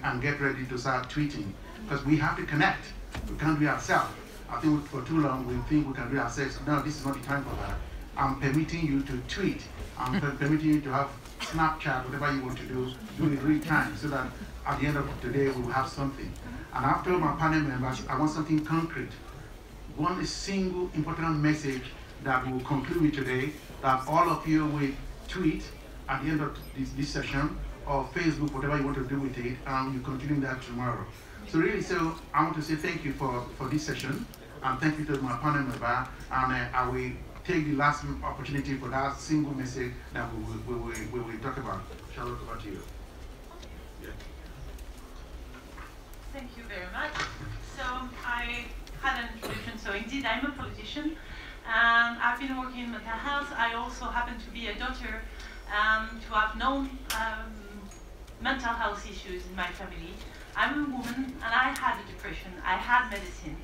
and get ready to start tweeting, because we have to connect. We can't do it ourselves. I think for too long we think we can do it ourselves. No, this is not the time for that. I'm permitting you to tweet. I'm permitting you to have Snapchat, whatever you want to do in real time, so that at the end of the day we will have something. And after my panel members, I want something concrete. One single important message that we will conclude with today, that all of you will tweet at the end of this session, or Facebook, whatever you want to do with it, and you continue that tomorrow. So really, so I want to say thank you for this session, and thank you to my panel member, and I will take the last opportunity for that single message that we will talk about. Charlotte, over to you. Yeah. Thank you very much. So I had an introduction. So indeed, I'm a politician, and I've been working in mental health. I also happen to be a daughter, to have known mental health issues in my family. I'm a woman, and I had a depression. I had medicine,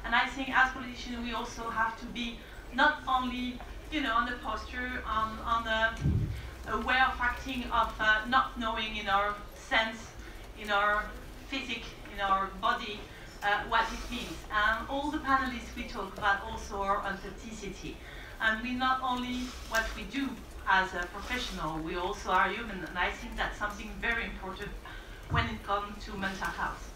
and I think as politicians we also have to be not only, you know, on the posture, on a way of acting of not knowing in our sense, in our physique, in our body, what it means. And all the panelists we talk about also our authenticity. And we not only what we do as a professional, we also are human, and I think that's something very important when it comes to mental health.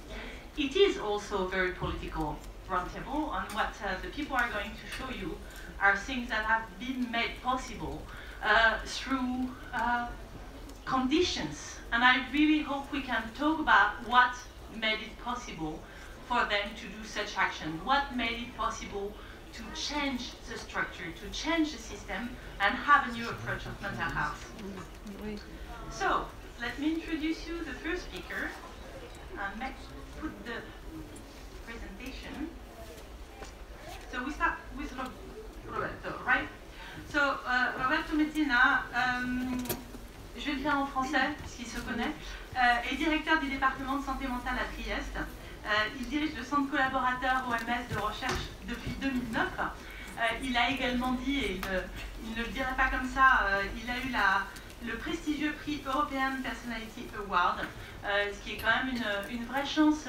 It is also very political roundtable, and what the people are going to show you are things that have been made possible through conditions. And I really hope we can talk about what made it possible for them to do such action, what made it possible to change the structure, to change the system, and have a new approach of mental health. So, let me introduce you the first speaker, and put the presentation. So we start with Roberto, right? So, Roberto Mezzina, je vais le faire en français, parce qu'il se connaît, est directeur du département de santé mentale à Trieste. Il dirige le centre collaborateur OMS de recherche depuis 2009. Il a également dit, et il ne le dirait pas comme ça, il a eu le prestigieux prix European Personality Award, ce qui est quand même une vraie chance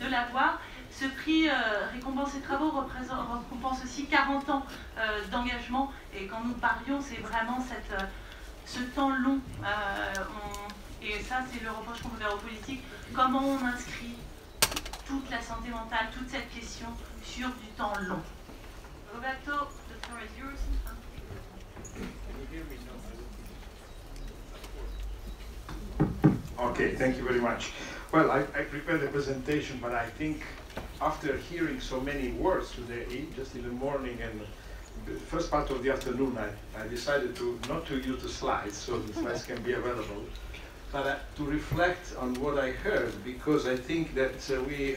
de l'avoir. Ce prix récompense ses travaux, récompense aussi 40 ans d'engagement, et quand nous parlions, c'est vraiment ce temps long, et ça c'est le reproche qu'on peut faire aux politiques, comment on inscrit toute la santé mentale, toute cette question sur du temps long. Roberto, the floor is yours. Okay, thank you very much. Well, I prepared the presentation, but I think after hearing so many words today, just in the morning and the first part of the afternoon, I decided not to use the slides, so the slides can be available, but to reflect on what I heard, because I think that we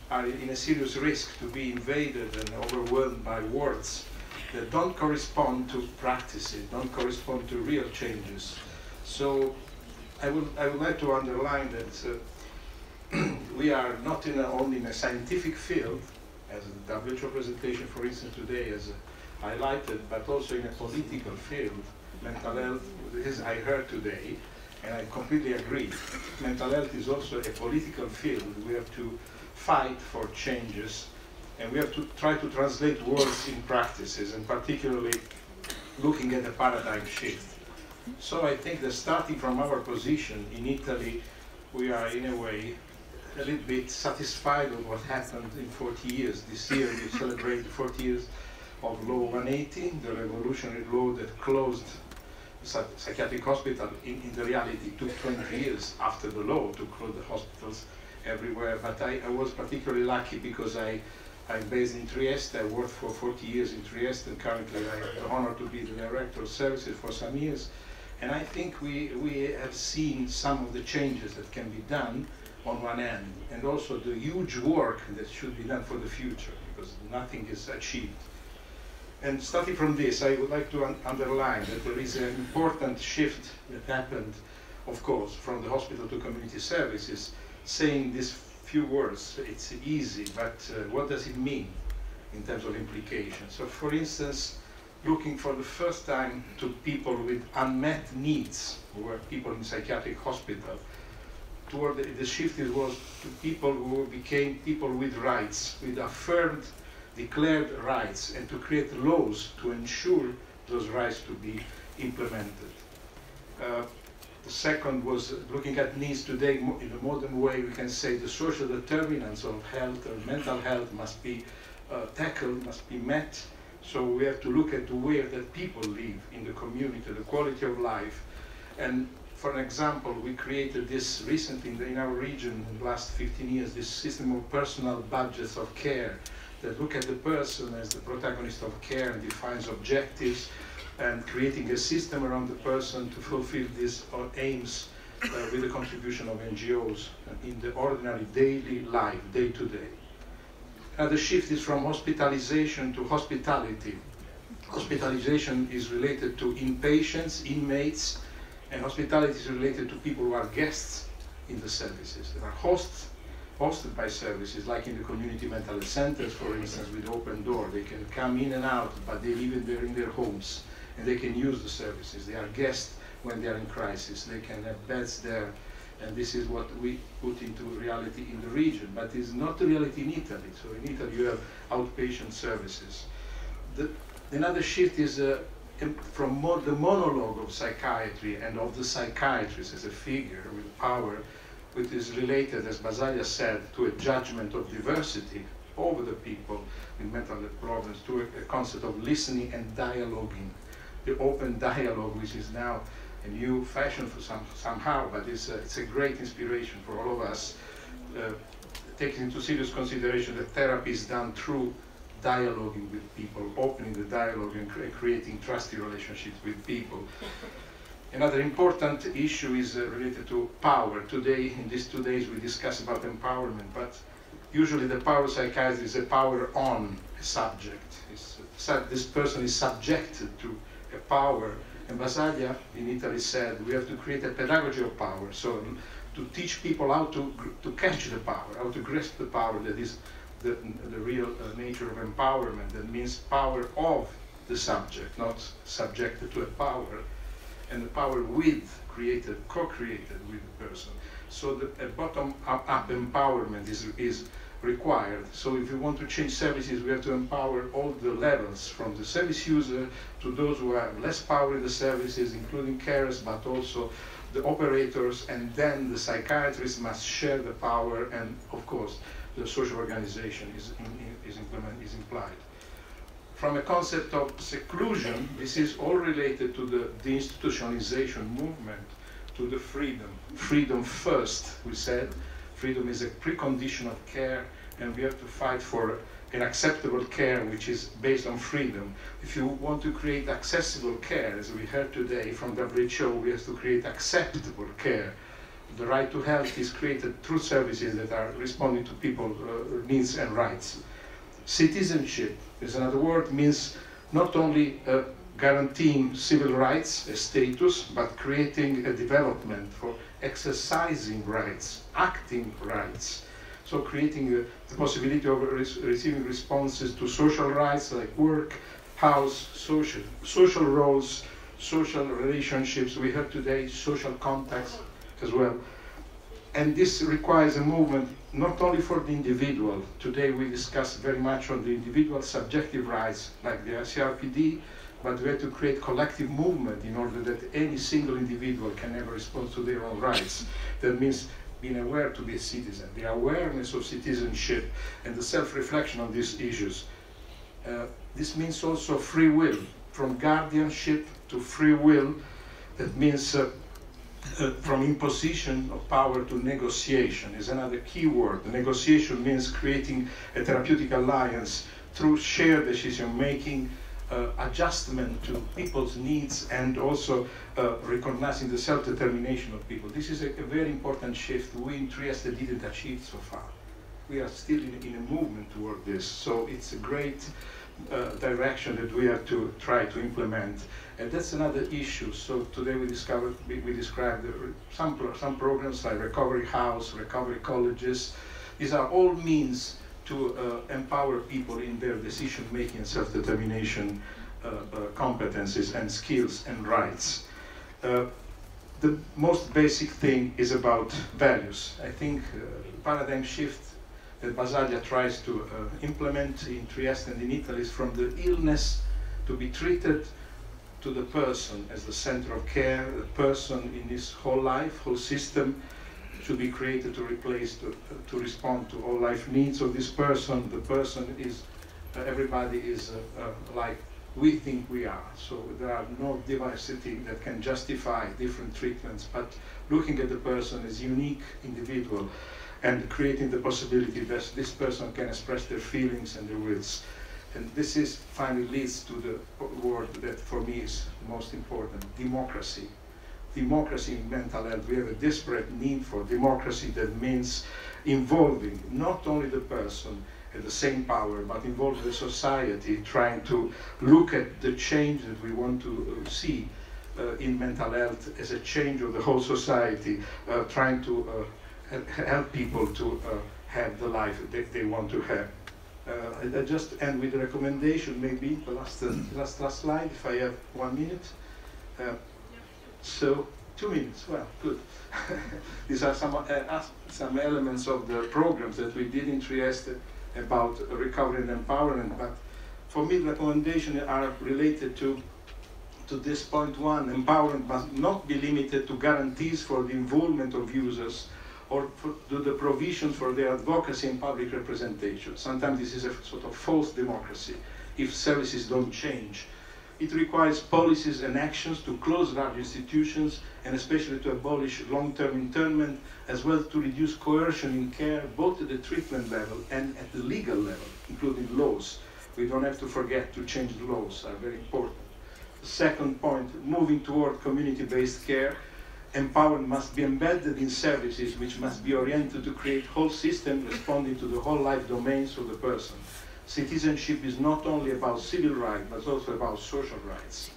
are in a serious risk to be invaded and overwhelmed by words that don't correspond to practices, don't correspond to real changes. So I would like to underline that we are not only in a scientific field, as the WHO presentation, for instance, today has highlighted, but also in a political field. Mental health, as I heard today, and I completely agree, mental health is also a political field. We have to fight for changes, and we have to try to translate words in practices, and particularly looking at the paradigm shift. So I think that starting from our position in Italy, we are in a way a little bit satisfied with what happened in 40 years. This year we celebrate 40 years of Law 180, the revolutionary law that closed psychiatric hospital. In the reality, it took 20 years after the law to close the hospitals everywhere. But I was particularly lucky because I'm based in Trieste. I worked for 40 years in Trieste, and currently I have the honor to be the Director of Services for some years. And I think we have seen some of the changes that can be done on one end, and also the huge work that should be done for the future, because nothing is achieved. And starting from this, I would like to underline that there is an important shift that happened, of course, from the hospital to community services, saying these few words. It's easy, but what does it mean in terms of implications? So, for instance, looking for the first time to people with unmet needs, who were people in psychiatric hospital, toward the shift was to people who became people with rights, with affirmed, declared rights, and to create laws to ensure those rights to be implemented. The second was looking at needs today in a modern way. We can say the social determinants of health or mental health must be tackled, must be met. So we have to look at the way that people live in the community, the quality of life. And for an example, we created this recently in our region in the last 15 years, this system of personal budgets of care that look at the person as the protagonist of care and defines objectives, and creating a system around the person to fulfill these aims with the contribution of NGOs in the ordinary daily life, day to day. The shift is from hospitalization to hospitality. Hospitalization is related to inpatients, inmates, and hospitality is related to people who are guests in the services. There are hosts, hosted by services, like in the community mental health centers, for instance, with open door. They can come in and out, but they live in their homes, and they can use the services. They are guests when they are in crisis. They can have beds there, and this is what we put into reality in the region. But it's not the reality in Italy. So in Italy, you have outpatient services. Another shift is from the monologue of psychiatry and of the psychiatrist as a figure with power, which is related, as Basaglia said, to a judgment of diversity over the people with mental health problems, to a concept of listening and dialoguing. The open dialogue, which is now a new fashion for somehow, but it's a great inspiration for all of us, taking into serious consideration that therapy is done through dialoguing with people, opening the dialogue and creating trusty relationships with people. Another important issue is related to power. Today, in these 2 days, we discuss about empowerment, but usually the power of psychiatry is a power on a subject. This person is subjected to a power, and Basaglia in Italy said we have to create a pedagogy of power, so to teach people how to catch the power, how to grasp the power that is the real nature of empowerment. That means power of the subject, not subjected to a power, and the power co-created with the person. So a bottom-up empowerment is required. So if we want to change services, we have to empower all the levels, from the service user to those who have less power in the services, including carers, but also the operators, and then the psychiatrists must share the power, and of course the social organization is implied. From a concept of seclusion, this is all related to the deinstitutionalization movement, to the freedom. Freedom first, we said. Freedom is a precondition of care, and we have to fight for an acceptable care which is based on freedom. If you want to create accessible care, as we heard today from WHO, we have to create acceptable care. The right to health is created through services that are responding to people's needs and rights. Citizenship is another word, means not only guaranteeing civil rights, a status, but creating a development for exercising rights, acting rights. So creating the possibility of receiving responses to social rights like work, house, social roles, social relationships. We heard today social contacts as well. And this requires a movement not only for the individual. Today we discussed very much on the individual subjective rights like the CRPD, but we have to create collective movement in order that any single individual can never respond to their own rights. That means being aware to be a citizen, the awareness of citizenship and the self-reflection on these issues. This means also free will, from guardianship to free will. That means from imposition of power to negotiation is another key word. The negotiation means creating a therapeutic alliance through shared decision-making, adjustment to people's needs, and also recognizing the self-determination of people. This is a very important shift we in Trieste didn't achieve so far. We are still in a movement toward this, so it's a great direction that we have to try to implement. And that's another issue. So today we described some programs like Recovery House, Recovery Colleges. These are all means to empower people in their decision-making and self-determination competencies and skills and rights. the most basic thing is about values. I think paradigm shift that Basaglia tries to implement in Trieste and in Italy is from the illness to be treated to the person as the center of care. The person in his whole life, whole system should be created to replace, to respond to all life needs of this person. The person is, everybody is like we think we are. So there are no diversity that can justify different treatments, but looking at the person as unique individual and creating the possibility that this person can express their feelings and their wills. And this is finally leads to the word that for me is most important, democracy. Democracy in mental health. We have a desperate need for democracy that means involving not only the person at the same power, but involve the society, trying to look at the change that we want to see in mental health as a change of the whole society, trying to help people to have the life that they want to have. I just end with a recommendation, maybe the last slide, if I have 1 minute. So 2 minutes, well, good. These are some elements of the programs that we did in Trieste about recovery and empowerment, but for me the recommendations are related to this point one. Empowerment must not be limited to guarantees for the involvement of users or to the provision for their advocacy and public representation. Sometimes this is a sort of false democracy if services don't change. It requires policies and actions to close large institutions and especially to abolish long-term internment, as well as to reduce coercion in care, both at the treatment level and at the legal level, including laws. We don't have to forget to change the laws, are very important. The second point, moving toward community-based care. Empowerment must be embedded in services which must be oriented to create whole systems responding to the whole life domains of the person. Citizenship is not only about civil rights, but also about social rights.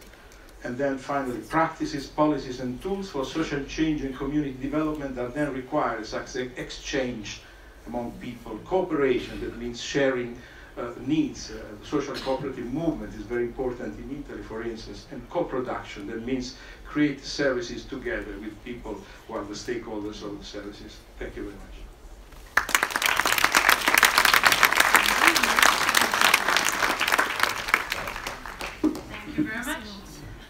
And then finally, practices, policies, and tools for social change and community development are then required, such as exchange among people, cooperation, that means sharing needs. The social cooperative movement is very important in Italy, for instance, and co-production, that means create services together with people who are the stakeholders of the services. Thank you very much. Thank you very much.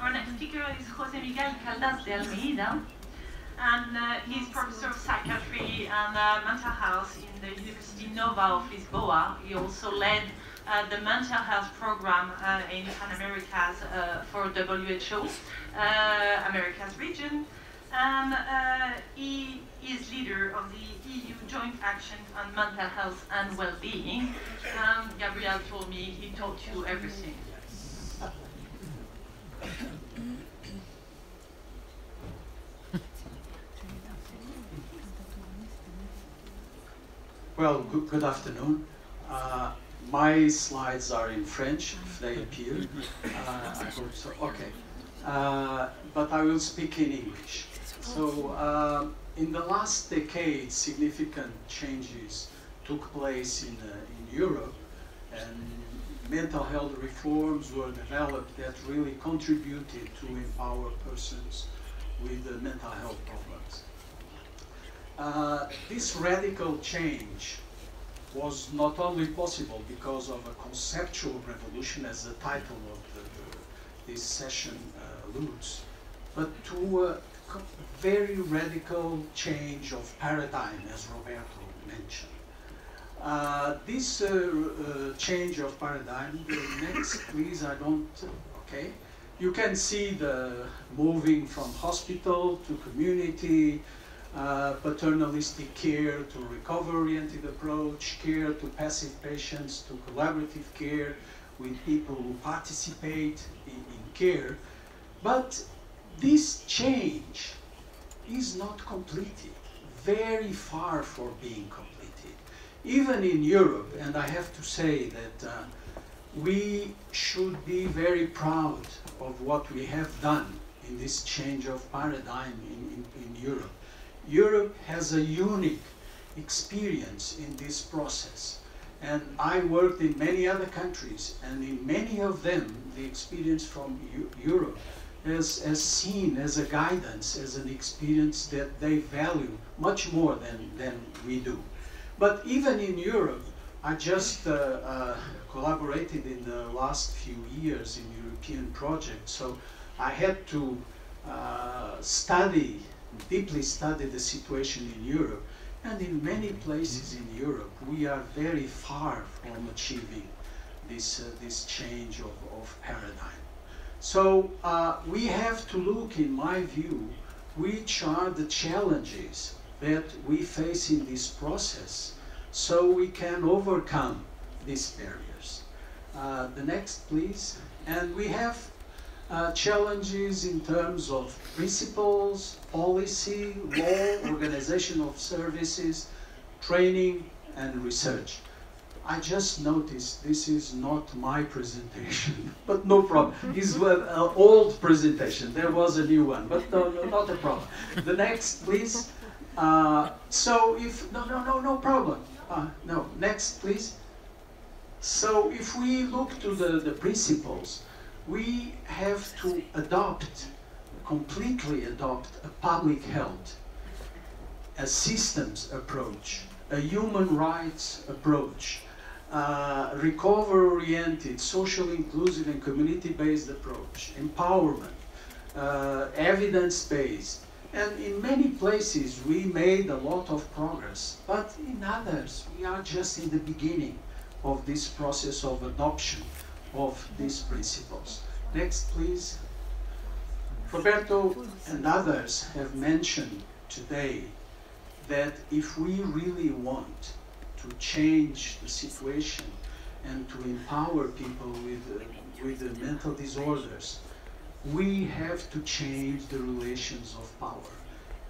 Our next speaker is José Miguel Caldas de Almeida, and he's professor of psychiatry and mental health in the University NOVA of Lisbonne. He also led the mental health program in Pan-Americas for WHO, Americas region, and he is leader of the EU Joint Action on Mental Health and Well-being. Gabriel told me he taught you everything. Well, good afternoon. My slides are in French, if they appear. I hope so. Okay. But I will speak in English. So, in the last decade, significant changes took place in Europe, and mental health reforms were developed that really contributed to empower persons with mental health problems. This radical change was not only possible because of a conceptual revolution, as the title of this session alludes, but to a very radical change of paradigm, as Roberto mentioned. This change of paradigm, the next please, okay. You can see the moving from hospital to community, paternalistic care to recovery-oriented approach, care to passive patients to collaborative care with people who participate in care. But this change is not completed, very far from being completed. Even in Europe, and I have to say that we should be very proud of what we have done in this change of paradigm in Europe. Europe has a unique experience in this process, and I worked in many other countries, and in many of them the experience from Europe as seen as a guidance, as an experience that they value much more than we do. But even in Europe, I just collaborated in the last few years in European projects, so I had to deeply study the situation in Europe. And in many places in Europe, we are very far from achieving this change of paradigm. So we have to look, in my view, which are the challenges that we face in this process so we can overcome these barriers. The next, please. And we have challenges in terms of principles, policy, law, organization of services, training, and research. I just noticed this is not my presentation, but no problem. It's an old presentation. There was a new one, but no, not a problem. The next, please. So if, no problem. No, next, please. So if we look to the principles, we have to completely adopt a public health, a systems approach, a human rights approach, recovery-oriented, social inclusive and community-based approach, empowerment, evidence-based. And in many places we made a lot of progress, but in others we are just in the beginning of this process of adoption of these principles. Next, please. Roberto and others have mentioned today that if we really want to change the situation and to empower people with the mental disorders, we have to change the relations of power.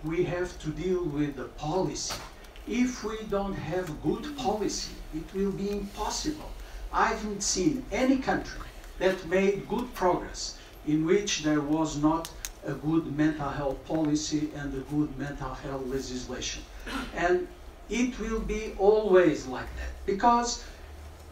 We have to deal with the policy. If we don't have good policy, it will be impossible. I haven't seen any country that made good progress in which there was not a good mental health policy and a good mental health legislation. And it will be always like that, because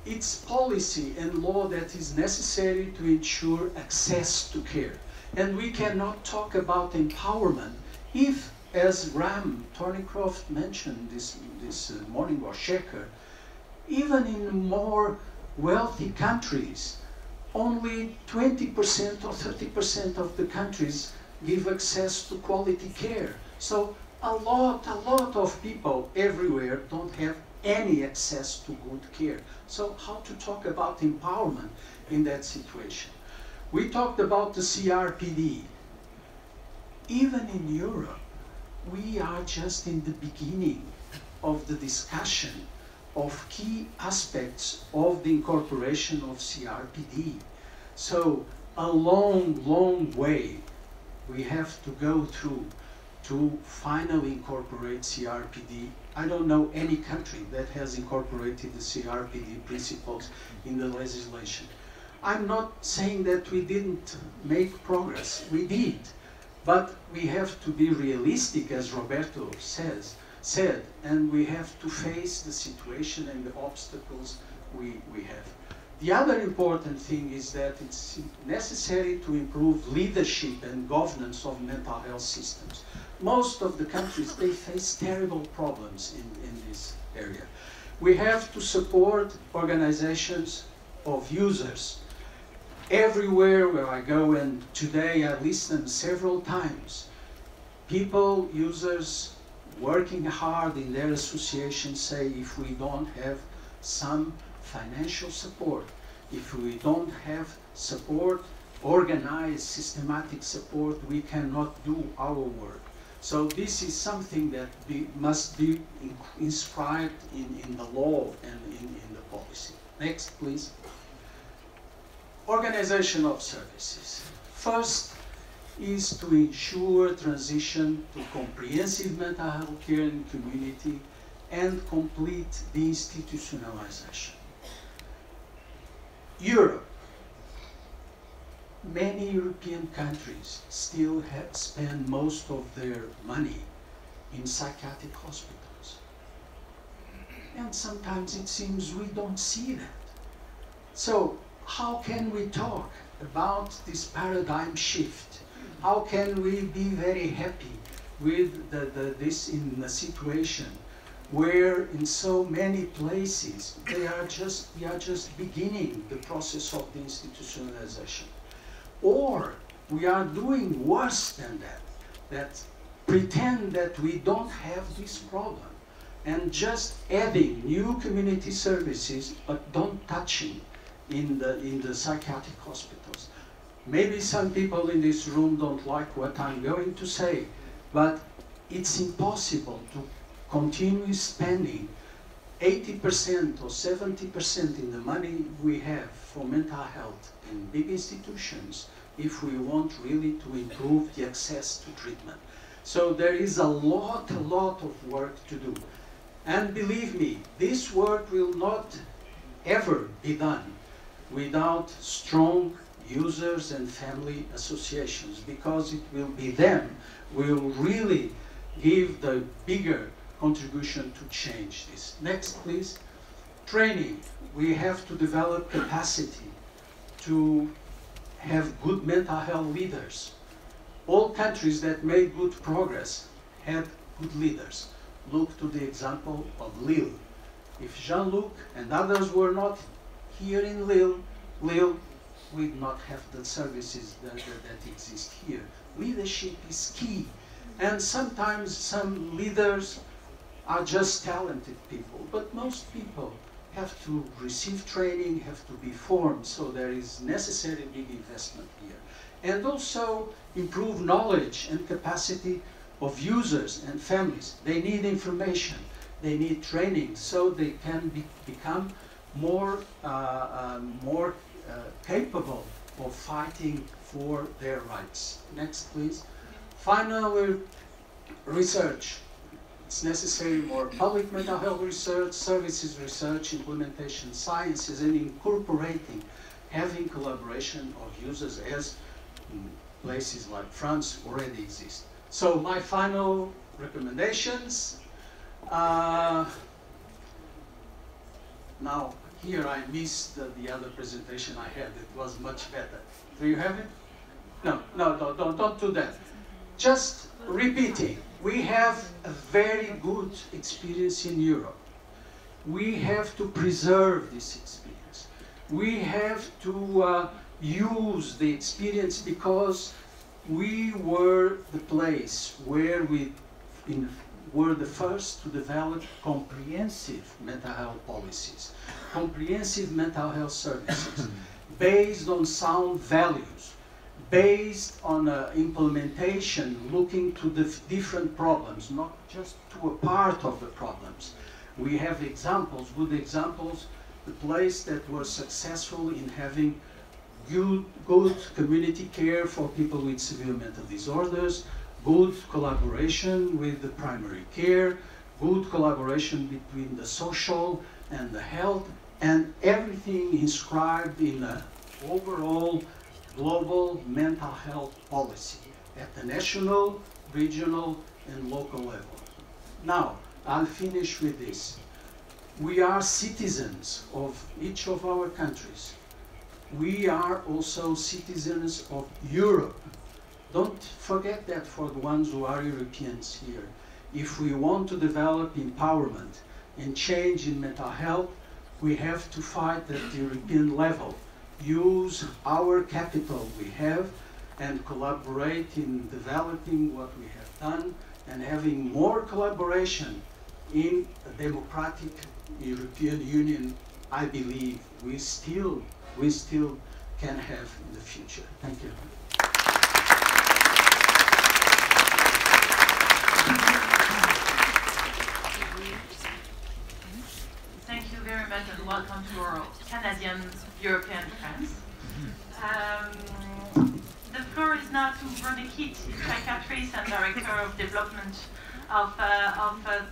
it's policy and law that is necessary to ensure access to care. And we cannot talk about empowerment if, as Ram Thornycroft mentioned this morning, or Shekhar, even in more wealthy countries, only 20% or 30% of the countries give access to quality care. So a lot of people everywhere don't have any access to good care. So how to talk about empowerment in that situation? We talked about the CRPD. Even in Europe, we are just in the beginning of the discussion of key aspects of the incorporation of CRPD. So a long way we have to go through to finally incorporate CRPD. I don't know any country that has incorporated the CRPD principles in the legislation. I'm not saying that we didn't make progress. We did. But we have to be realistic, as Roberto said, and we have to face the situation and the obstacles we have. The other important thing is that it's necessary to improve leadership and governance of mental health systems. Most of the countries, they face terrible problems in this area. We have to support organizations of users. Everywhere where I go, and today I listened several times, people, users, working hard in their association say, if we don't have some financial support, if we don't have support, organized, systematic support, we cannot do our work. So this is something that must be inscribed in the law and in the policy. Next, please. Organization of services. First is to ensure transition to comprehensive mental health care in the community and complete deinstitutionalization. Europe. Many European countries still spend most of their money in psychiatric hospitals. And sometimes it seems we don't see that. So how can we talk about this paradigm shift How can we be very happy with this in a situation where in so many places we are just beginning the process of the institutionalization? Or we are doing worse than that, that pretend that we don't have this problem and just adding new community services but don't touching in the psychiatric hospitals. Maybe some people in this room don't like what I'm going to say, but it's impossible to continue spending 80% or 70% in the money we have for mental health in big institutions if we want really to improve the access to treatment. So there is a lot of work to do. And believe me, this work will not ever be done without strong users and family associations, because it will be them will really give the bigger contribution to change this. Next, please. Training. We have to develop capacity to have good mental health leaders. All countries that made good progress had good leaders. Look to the example of Lille. If Jean-Luc and others were not here in Lille, we'd not have the services that exist here. Leadership is key. And sometimes some leaders are just talented people, but most people have to receive training, have to be formed, so there is necessary big investment here. And also improve knowledge and capacity of users and families. They need information, they need training, so they can become more capable of fighting for their rights. Next, please. Finally, research. It's necessary more public mental health research, services research, implementation sciences, and incorporating, having collaboration of users as places like France already exist. So my final recommendations. Now, here I missed the other presentation I had. It was much better. Do you have it? No, don't do that. Just repeating. We have a very good experience in Europe. We have to preserve this experience. We have to use the experience because we were the place where we were the first to develop comprehensive mental health policies, comprehensive mental health services, based on sound values, based on implementation, looking to the different problems, not just to a part of the problems. We have examples, good examples, the place that was successful in having good community care for people with severe mental disorders, good collaboration with the primary care, good collaboration between the social and the health, and everything inscribed in an overall global mental health policy at the national, regional, and local level. Now, I'll finish with this. We are citizens of each of our countries. We are also citizens of Europe. Don't forget that for the ones who are Europeans here. If we want to develop empowerment and change in mental health, we have to fight at the European level. Use our capital we have and collaborate in developing what we have done and having more collaboration in a democratic European Union. I believe we still can have in the future. Thank you. Thank you very much and welcome to our Canadian European friends. The floor is now to Rene Keet, psychiatrist and Director of Development of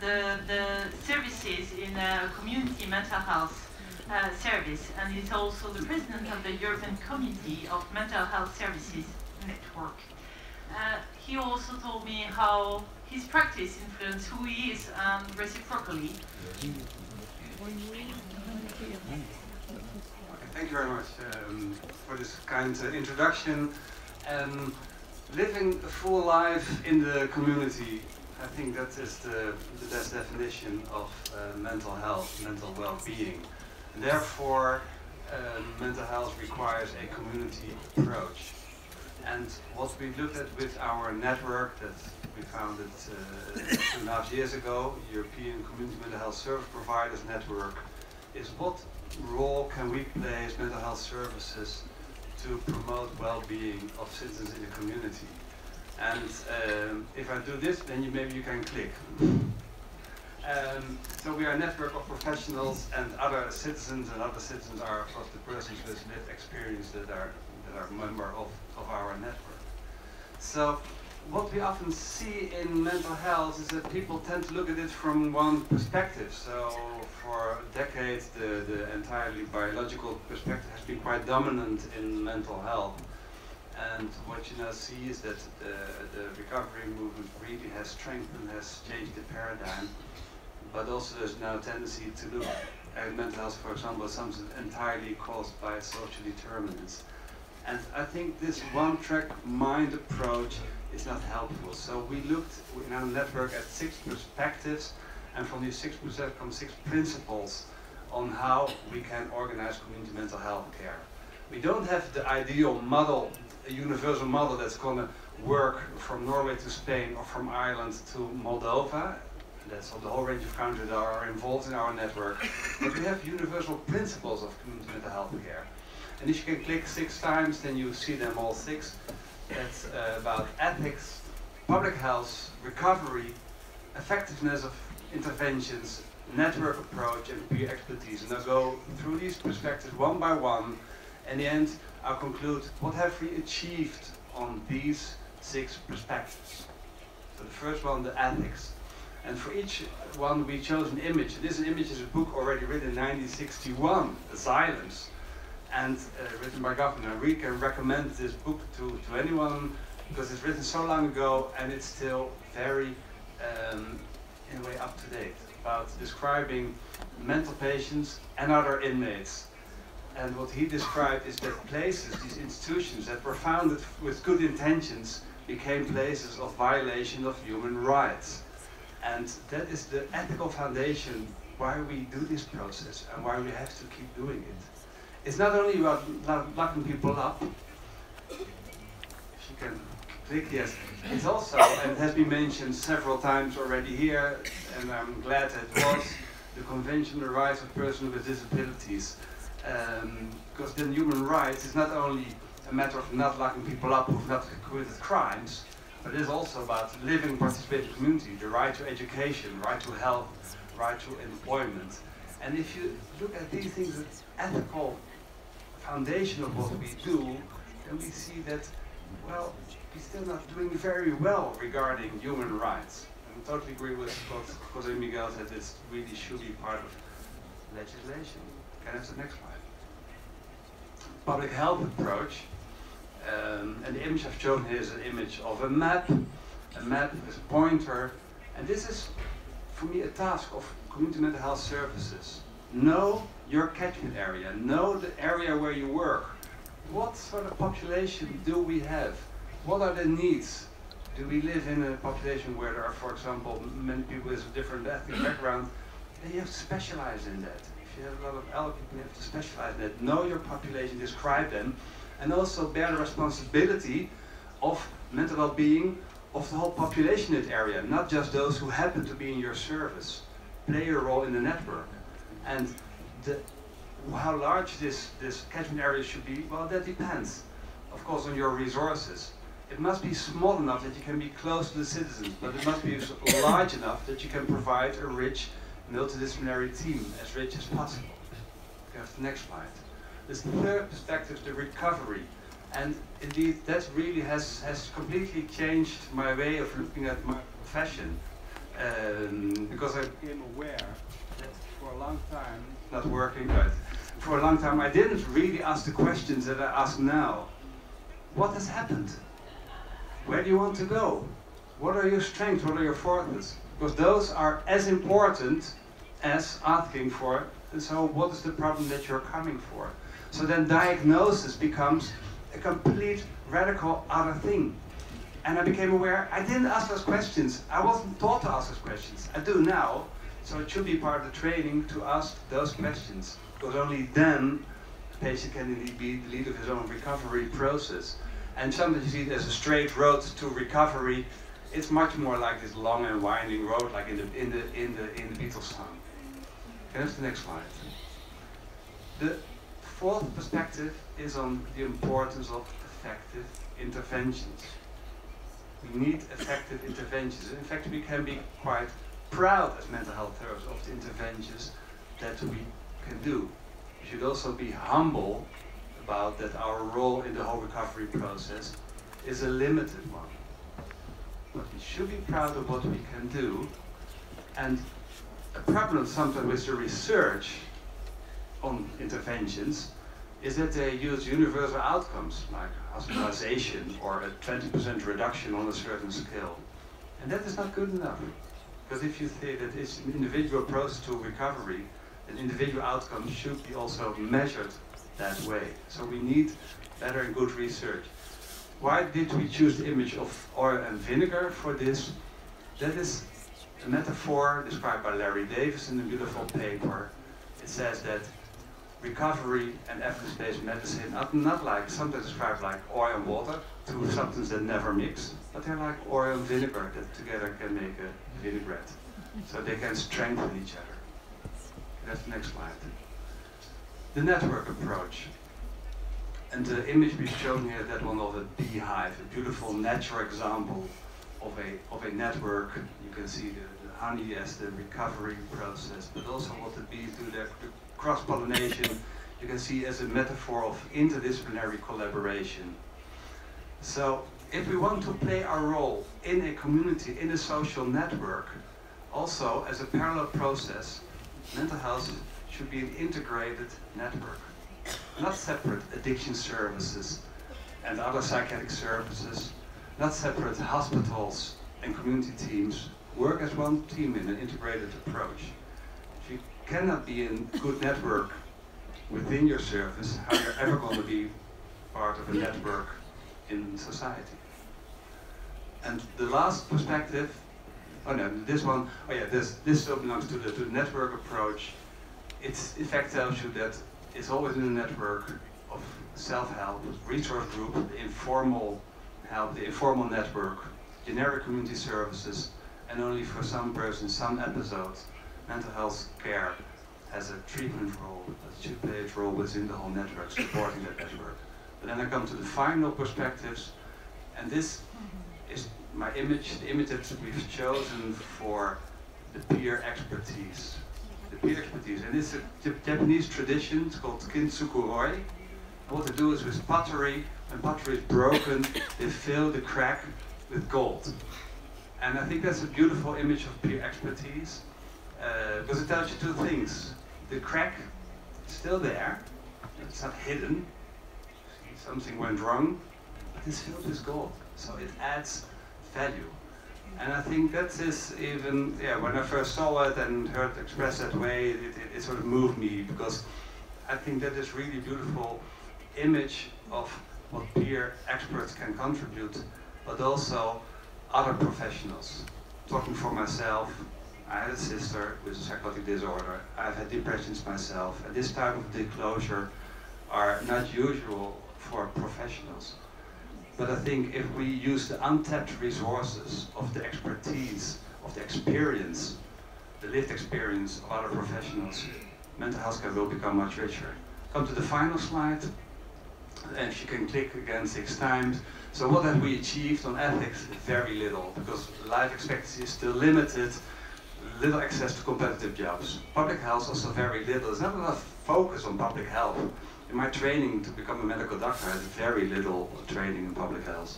the services in community mental health service, and he's also the President of the European Committee of Mental Health Services Network. He also told me how his practice influenced who he is and reciprocally. Thank you very much for this kind introduction. living a full life in the community, I think that is the best definition of mental health, mental well-being. Therefore, mental health requires a community approach. And what we looked at with our network that we founded 2.5 years ago, European Community Mental Health Service Providers Network, is what role can we play as mental health services to promote well-being of citizens in the community. And if I do this, then maybe you can click. So we are a network of professionals, and other citizens, and other citizens are of course the persons with lived experience that are member of our network. So what we often see in mental health is that people tend to look at it from one perspective. So for decades, the entirely biological perspective has been quite dominant in mental health. And what you now see is that the recovery movement really has strengthened, has changed the paradigm. But also there's now a tendency to look at mental health, for example, as something entirely caused by social determinants. And I think this one-track mind approach is not helpful. So we looked in our network at 6 perspectives, and from these 6 perspectives come 6 principles on how we can organize community mental health care. We don't have the ideal model, a universal model that's going to work from Norway to Spain or from Ireland to Moldova. That's the whole range of countries that are involved in our network. But we have universal principles of community mental health care. And if you can click 6 times, then you see them all 6. That's about ethics, public health, recovery, effectiveness of interventions, network approach, and peer expertise. And I'll go through these perspectives one by one. In the end, I'll conclude what have we achieved on these 6 perspectives. So the first one, the ethics. And for each one we chose an image. This image is a book already written in 1961, Silence, and written by Governor. I really can recommend this book to anyone because it's written so long ago and it's still very, in a way, up to date about describing mental patients and other inmates. And what he described is that places, these institutions that were founded with good intentions, became places of violation of human rights. And that is the ethical foundation why we do this process and why we have to keep doing it. It's not only about locking people up. If you can click yes. It's also, and it has been mentioned several times already here, and I'm glad that it was, the Convention on the Rights of Persons with Disabilities. Because then human rights is not only a matter of not locking people up who've not committed crimes, but it is also about living, participating community, the right to education, right to health, right to employment. And if you look at these things, the ethical foundation of what we do, then we see that, well, we're still not doing very well regarding human rights. And I totally agree with what Jose Miguel said, this really should be part of legislation. Can I have the next slide? Public health approach. And the image I've shown here is an image of a map. A map is a pointer. And this is, for me, a task of community mental health services. Know your catchment area. Know the area where you work. What sort of population do we have? What are the needs? Do we live in a population where there are, for example, many people with a different ethnic background? Then you have to specialize in that. If you have a lot of elderly people, you have to specialize in that. Know your population, describe them. And also bear the responsibility of mental well-being of the whole population in that area, not just those who happen to be in your service. Play a role in the network. And how large this catchment area should be, well, that depends, of course, on your resources. It must be small enough that you can be close to the citizens, but it must be large enough that you can provide a rich multidisciplinary team, as rich as possible. You have the next slide. This third perspective, the recovery. And indeed, that really has completely changed my way of looking at my profession. Because I became aware that for a long time, not working, but for a long time, I didn't really ask the questions that I ask now. What has happened? Where do you want to go? What are your strengths? What are your forces? Because those are as important as asking for, and so what is the problem that you're coming for? So then diagnosis becomes a complete radical other thing. And I became aware I didn't ask those questions. I wasn't taught to ask those questions. I do now, so it should be part of the training to ask those questions. Because only then the patient can indeed be the leader of his own recovery process. And sometimes you see it as a straight road to recovery. It's much more like this long and winding road, like in the Beatles song. Okay, that's the next slide. The fourth perspective is on the importance of effective interventions. We need effective interventions. In fact, we can be quite proud as mental health therapists of the interventions that we can do. We should also be humble about that our role in the whole recovery process is a limited one. But we should be proud of what we can do. And a problem sometimes with the research on interventions is that they use universal outcomes like hospitalization or a 20% reduction on a certain scale. And that is not good enough. Because if you say that it's an individual process to recovery, then individual outcomes should be also measured that way. So we need better and good research. Why did we choose the image of oil and vinegar for this? That is a metaphor described by Larry Davis in a beautiful paper. It says that recovery and evidence-based medicine are not like, sometimes described like oil and water, two substances that never mix, but they're like oil and vinegar that together can make a vinaigrette. So they can strengthen each other. That's the next slide. The network approach. And the image we've shown here, that one of a beehive, a beautiful natural example of a network. You can see the honey as the recovery process, but also what the bees do, the cross-pollination, you can see as a metaphor of interdisciplinary collaboration. So if we want to play our role in a community, in a social network, also as a parallel process, mental health should be an integrated network. Not separate addiction services and other psychiatric services, not separate hospitals and community teams, work as one team in an integrated approach. If you cannot be in a good network within your service, how you're ever going to be part of a network in society. And the last perspective, oh no, this one, oh yeah, this still belongs to the network approach. It's in fact tells you that it's always in a network of self-help, resource group, the informal help, the informal network, generic community services, and only for some persons, some episodes, mental health care has a treatment role that should play its role within the whole network, supporting that network. But then I come to the final perspectives, and this is my image, the image that we've chosen for the peer expertise. The peer expertise, and it's a Japanese tradition, it's called kintsukuroi. And what they do is with pottery, when pottery is broken, they fill the crack with gold. And I think that's a beautiful image of peer expertise, because it tells you two things. The crack is still there, it's not hidden, something went wrong, but it's filled with gold, so it adds value. And I think that is even, yeah, when I first saw it and heard it expressed that way, it sort of moved me, because I think that is really beautiful image of what peer experts can contribute, but also other professionals. Talking for myself, I had a sister with a psychotic disorder, I've had depressions myself, and this type of disclosure are not usual for professionals. But I think if we use the untapped resources of the expertise, of the experience, the lived experience of other professionals, mental health care will become much richer. Come to the final slide, and if you can click again 6 times. So what have we achieved on ethics? Very little, because life expectancy is still limited, little access to competitive jobs. Public health also very little. There's not enough focus on public health. In my training to become a medical doctor, I had very little training in public health.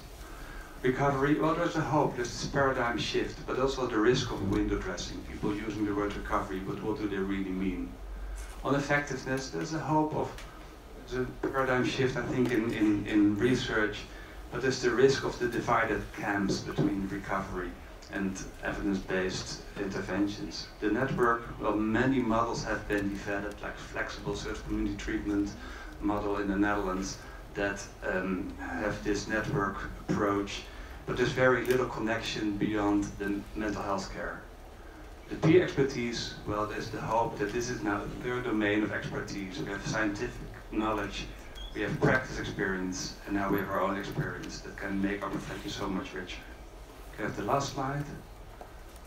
Recovery, well, there's a hope, there's this paradigm shift, but also the risk of window dressing, people using the word recovery, but what do they really mean? On effectiveness, there's a hope of the paradigm shift, I think, in research, but there's the risk of the divided camps between recovery and evidence-based interventions. The network, well, many models have been developed, like flexible search community treatment model in the Netherlands, that have this network approach. but there's very little connection beyond the mental health care. The peer expertise, well, there's the hope that this is now their domain of expertise. We have scientific knowledge, we have practice experience, and now we have our own experience that can make our profession so much richer. Can I have the last slide?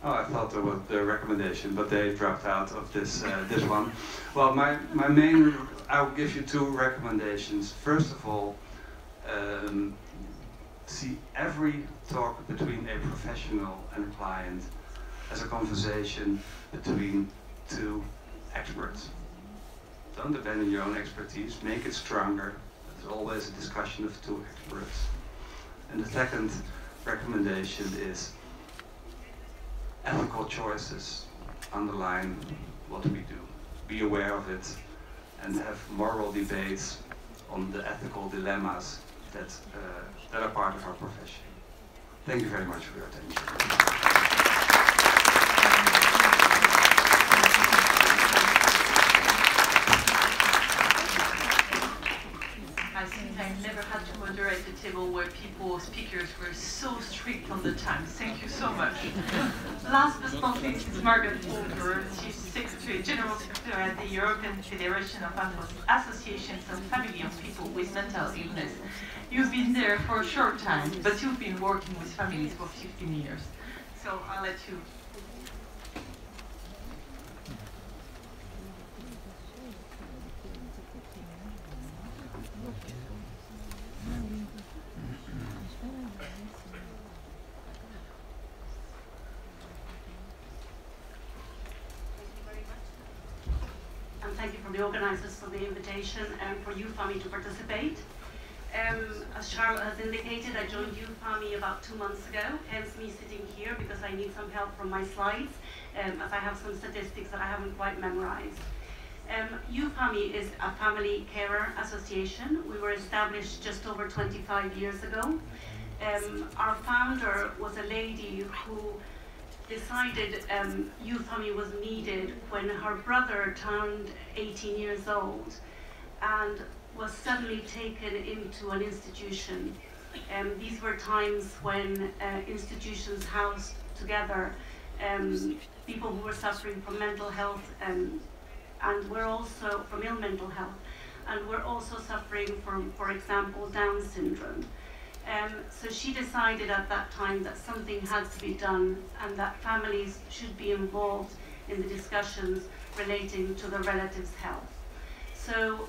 Oh, I thought there was the recommendation, but they dropped out of this this one. Well, my main, I'll give you two recommendations. First of all, see every talk between a professional and a client as a conversation between two experts. Don't abandon your own expertise, make it stronger. There's always a discussion of two experts. And the second recommendation is ethical choices underline what we do. Be aware of it and have moral debates on the ethical dilemmas that are part of our profession. Thank you very much for your attention. I think I've never had to moderate a table where speakers were so strict on the time. Thank you so much. Last but not least is Margaret Walker. She's General Secretary at the European Federation of Associations and Family of People with Mental Illness. You've been there for a short time, but you've been working with families for 15 years. So I'll let you. Thank you for the organisers for the invitation and for YouFami to participate. As Charles has indicated, I joined YouFami about 2 months ago, hence me sitting here because I need some help from my slides, as I have some statistics that I haven't quite memorized. YouFami is a family carer association. We were established just over 25 years ago. Our founder was a lady who decided YouFami was needed when her brother turned 18 years old and was suddenly taken into an institution. These were times when institutions housed together people who were suffering from mental health and were also from ill mental health, and were also suffering from, for example, Down syndrome. So she decided at that time that something had to be done and that families should be involved in the discussions relating to the relatives' health. So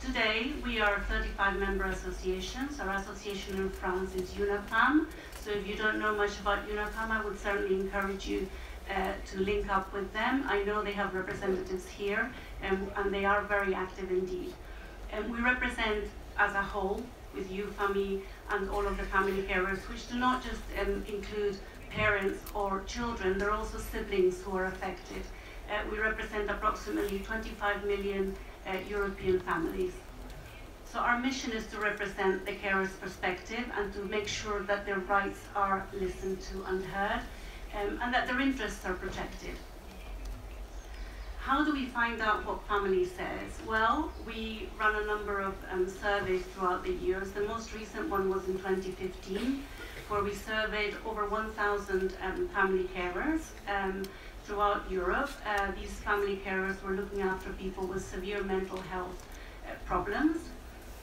today we are 35 member associations. Our association in France is UNAFAM. So if you don't know much about UNAFAM, I would certainly encourage you to link up with them. I know they have representatives here and they are very active indeed. And we represent as a whole with YouFami and all of the family carers, which do not just include parents or children, they're also siblings who are affected. We represent approximately 25 million European families. So our mission is to represent the carers' perspective and to make sure that their rights are listened to and heard, and that their interests are protected. How do we find out what family says? Well, we run a number of surveys throughout the years. The most recent one was in 2015, where we surveyed over 1,000 family carers throughout Europe. These family carers were looking after people with severe mental health problems.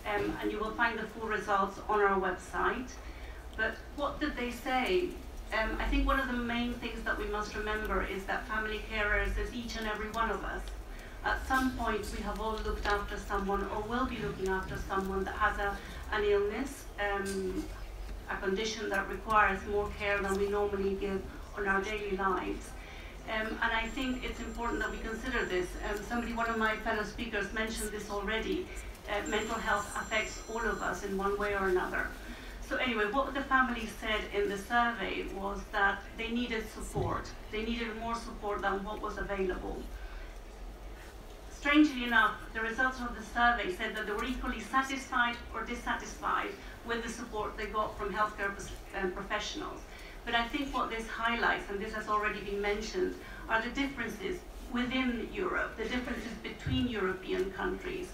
And you will find the full results on our website. But what did they say? I think one of the main things that we must remember is that family carers is each and every one of us. At some point we have all looked after someone or will be looking after someone that has an illness, a condition that requires more care than we normally give on our daily lives. And I think it's important that we consider this. One of my fellow speakers mentioned this already. Mental health affects all of us in one way or another. So anyway, what the family said in the survey was that they needed support. They needed more support than what was available. Strangely enough, the results of the survey said that they were equally satisfied or dissatisfied with the support they got from healthcare professionals. But I think what this highlights, and this has already been mentioned, are the differences within Europe, the differences between European countries,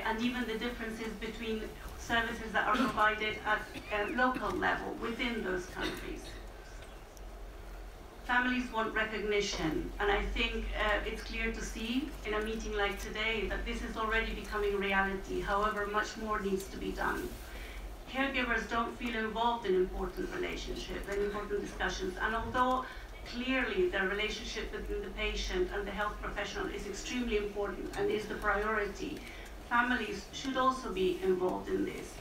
and even the differences between services that are provided at local level within those countries. Families want recognition, and I think it's clear to see in a meeting like today that this is already becoming reality. However, much more needs to be done. Caregivers don't feel involved in important relationships and important discussions, and although clearly their relationship between the patient and the health professional is extremely important and is the priority, families should also be involved in this.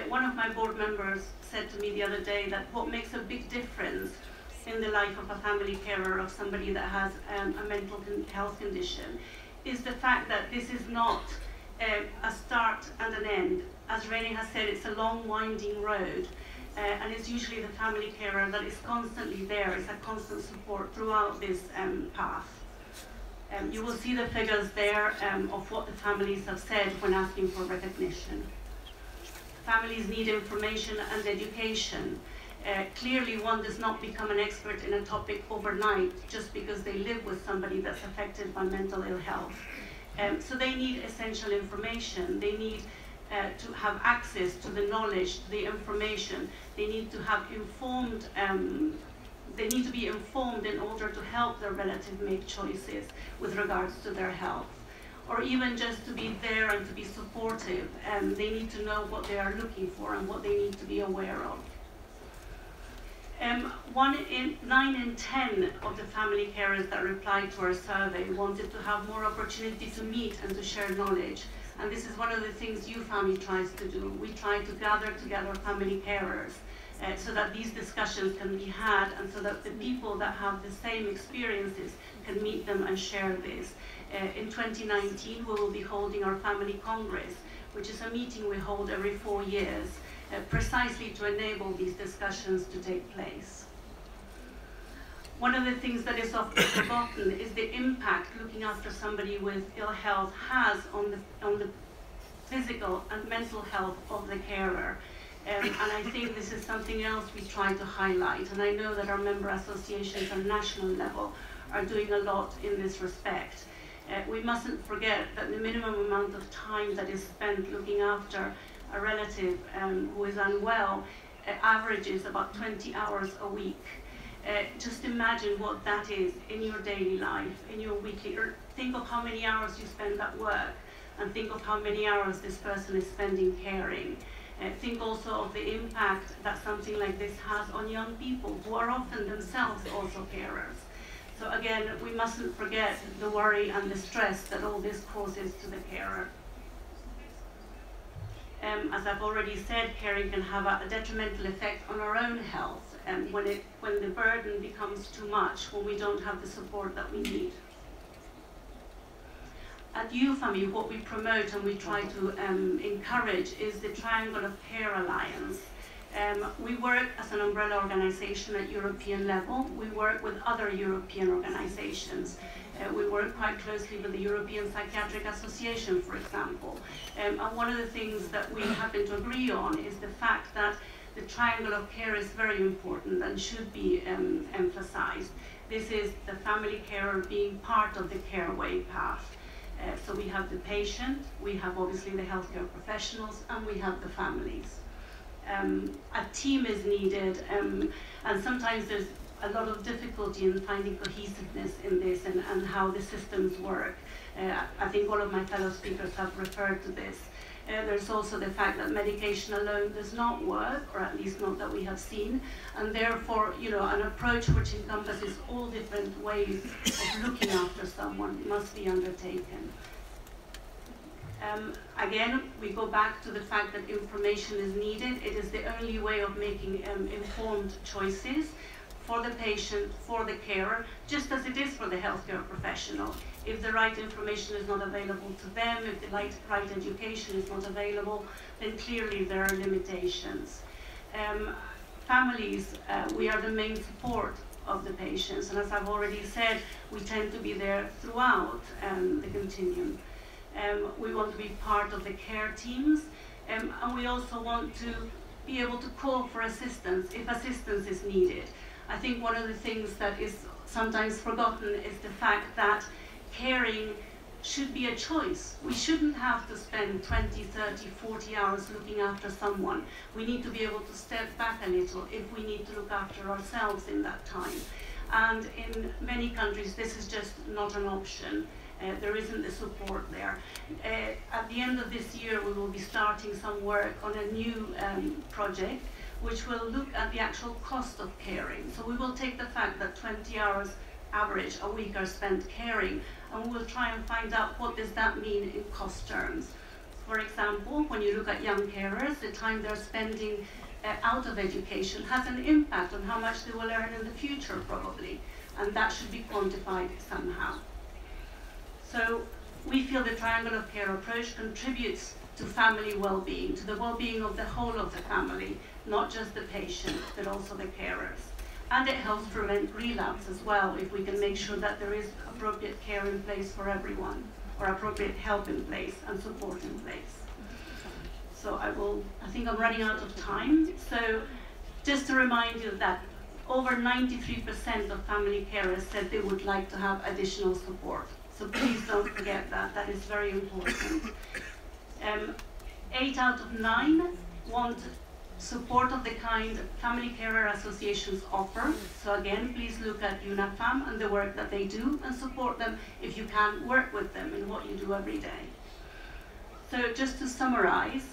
One of my board members said to me the other day that what makes a big difference in the life of a family carer, of somebody that has a mental health condition, is the fact that this is not a start and an end. As Rene has said, it's a long winding road, and it's usually the family carer that is constantly there, is a constant support throughout this path. You will see the figures there of what the families have said when asking for recognition. Families need information and education. Clearly, one does not become an expert in a topic overnight just because they live with somebody that's affected by mental ill health. So they need essential information. They need to have access to the knowledge, to the information. They need to have informed, they need to be informed in order to help their relative make choices with regards to their health. Or even just to be there and to be supportive. They need to know what they are looking for and what they need to be aware of. 9 in 10 of the family carers that replied to our survey wanted to have more opportunity to meet and to share knowledge. And this is one of the things YouFamily tries to do. We try to gather together family carers so that these discussions can be had and so that the people that have the same experiences can meet them and share this. In 2019, we will be holding our Family Congress, which is a meeting we hold every 4 years, precisely to enable these discussions to take place. One of the things that is often forgotten is the impact looking after somebody with ill health has on the physical and mental health of the carer. And I think this is something else we try to highlight. And I know that our member associations at national level are doing a lot in this respect. We mustn't forget that the minimum amount of time that is spent looking after a relative who is unwell averages about 20 hours a week. Just imagine what that is in your daily life, in your weekly, or think of how many hours you spend at work, and think of how many hours this person is spending caring. Think also of the impact that something like this has on young people who are often themselves also carers. So again, we mustn't forget the worry and the stress that all this causes to the carer. As I've already said, caring can have a detrimental effect on our own health, and when the burden becomes too much, when we don't have the support that we need. At YouFamily, what we promote and we try to encourage is the Triangle of Care Alliance. We work as an umbrella organization at European level. We work with other European organizations. We work quite closely with the European Psychiatric Association, for example. And one of the things that we happen to agree on is the fact that the triangle of care is very important and should be emphasized. This is the family carer being part of the careway path. So we have the patient, we have obviously the healthcare professionals, and we have the families. A team is needed, and sometimes there's a lot of difficulty in finding cohesiveness in this and how the systems work. I think all of my fellow speakers have referred to this. There's also the fact that medication alone does not work, or at least not that we have seen, and therefore, an approach which encompasses all different ways of looking after someone must be undertaken. Again, we go back to the fact that information is needed. It is the only way of making informed choices for the patient, for the carer, just as it is for the healthcare professional. If the right information is not available to them, if the right education is not available, then clearly there are limitations. Families, we are the main support of the patients, and as I've already said, we tend to be there throughout the continuum. We want to be part of the care teams, and we also want to be able to call for assistance if assistance is needed. I think one of the things that is sometimes forgotten is the fact that caring should be a choice. We shouldn't have to spend 20, 30, 40 hours looking after someone. We need to be able to step back a little if we need to look after ourselves in that time. And in many countries, this is just not an option. There isn't the support there. At the end of this year, we will be starting some work on a new project which will look at the actual cost of caring. So we will take the fact that 20 hours average a week are spent caring, and we will try and find out what does that mean in cost terms. For example, when you look at young carers, the time they're spending out of education has an impact on how much they will earn in the future probably, and that should be quantified somehow. So we feel the triangle of care approach contributes to family well-being, to the well-being of the whole of the family, not just the patient, but also the carers. And it helps prevent relapse as well, if we can make sure that there is appropriate care in place for everyone, or appropriate help in place and support in place. So I think I'm running out of time. So just to remind you that over 93% of family carers said they would like to have additional support. So please don't forget that, that is very important. 8 out of 9 want support of the kind family carer associations offer. So again, please look at UNAFAM and the work that they do and support them if you can, work with them in what you do every day. So just to summarize,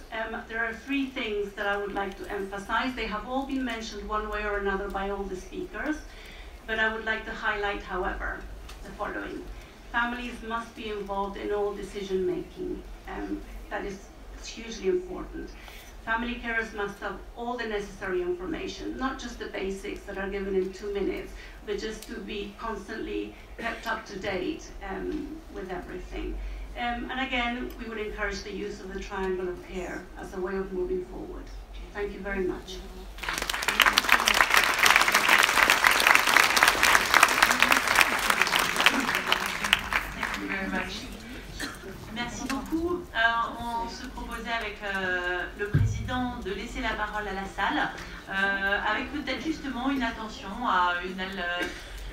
there are 3 things that I would like to emphasize. They have all been mentioned one way or another by all the speakers, but I would like to highlight, however, the following. Families must be involved in all decision making. That is hugely important. Family carers must have all the necessary information, not just the basics that are given in 2 minutes, but just to be constantly kept up to date with everything. And again, we would encourage the use of the triangle of care as a way of moving forward. Thank you very much. Thank you very much. Merci beaucoup. On se proposait avec le président de laisser la parole à la salle, avec peut-être justement une attention à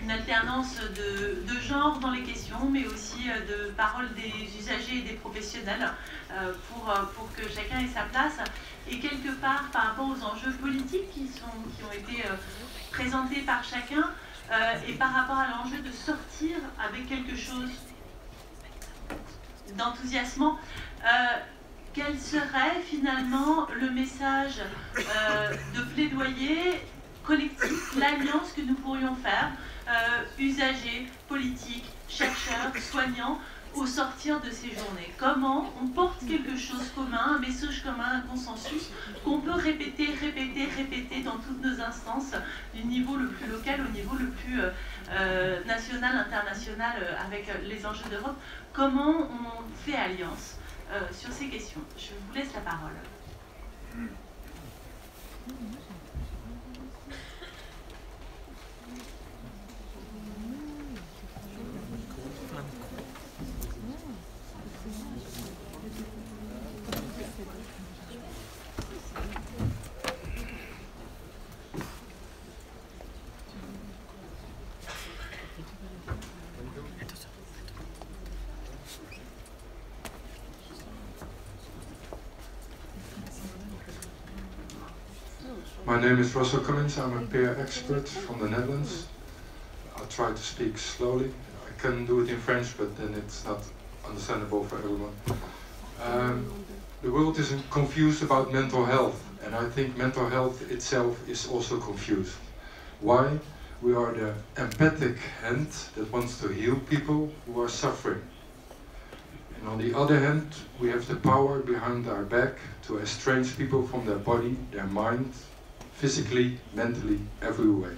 une alternance de genre dans les questions, mais aussi de parole des usagers et des professionnels pour que chacun ait sa place. Et quelque part, par rapport aux enjeux politiques qui ont été présentés par chacun, et par rapport à l'enjeu de sortir avec quelque chose d'enthousiasmant, quel serait finalement le message de plaidoyer collectif, l'alliance que nous pourrions faire, usagers, politiques, chercheurs, soignants, au sortir de ces journées? Comment on porte quelque chose commun, un message commun, un consensus qu'on peut répéter dans toutes nos instances, du niveau le plus local au niveau le plus national, international, avec les enjeux d'Europe? Comment on fait alliance sur ces questions? Je vous laisse la parole. My name is Russell Cummins. I'm a peer expert from the Netherlands. I'll try to speak slowly. I can do it in French, but then it's not understandable for everyone. The world is confused about mental health, and I think mental health itself is also confused. Why? We are the empathic hand that wants to heal people who are suffering. And on the other hand, we have the power behind our back to estrange people from their body, their mind, physically, mentally, every way.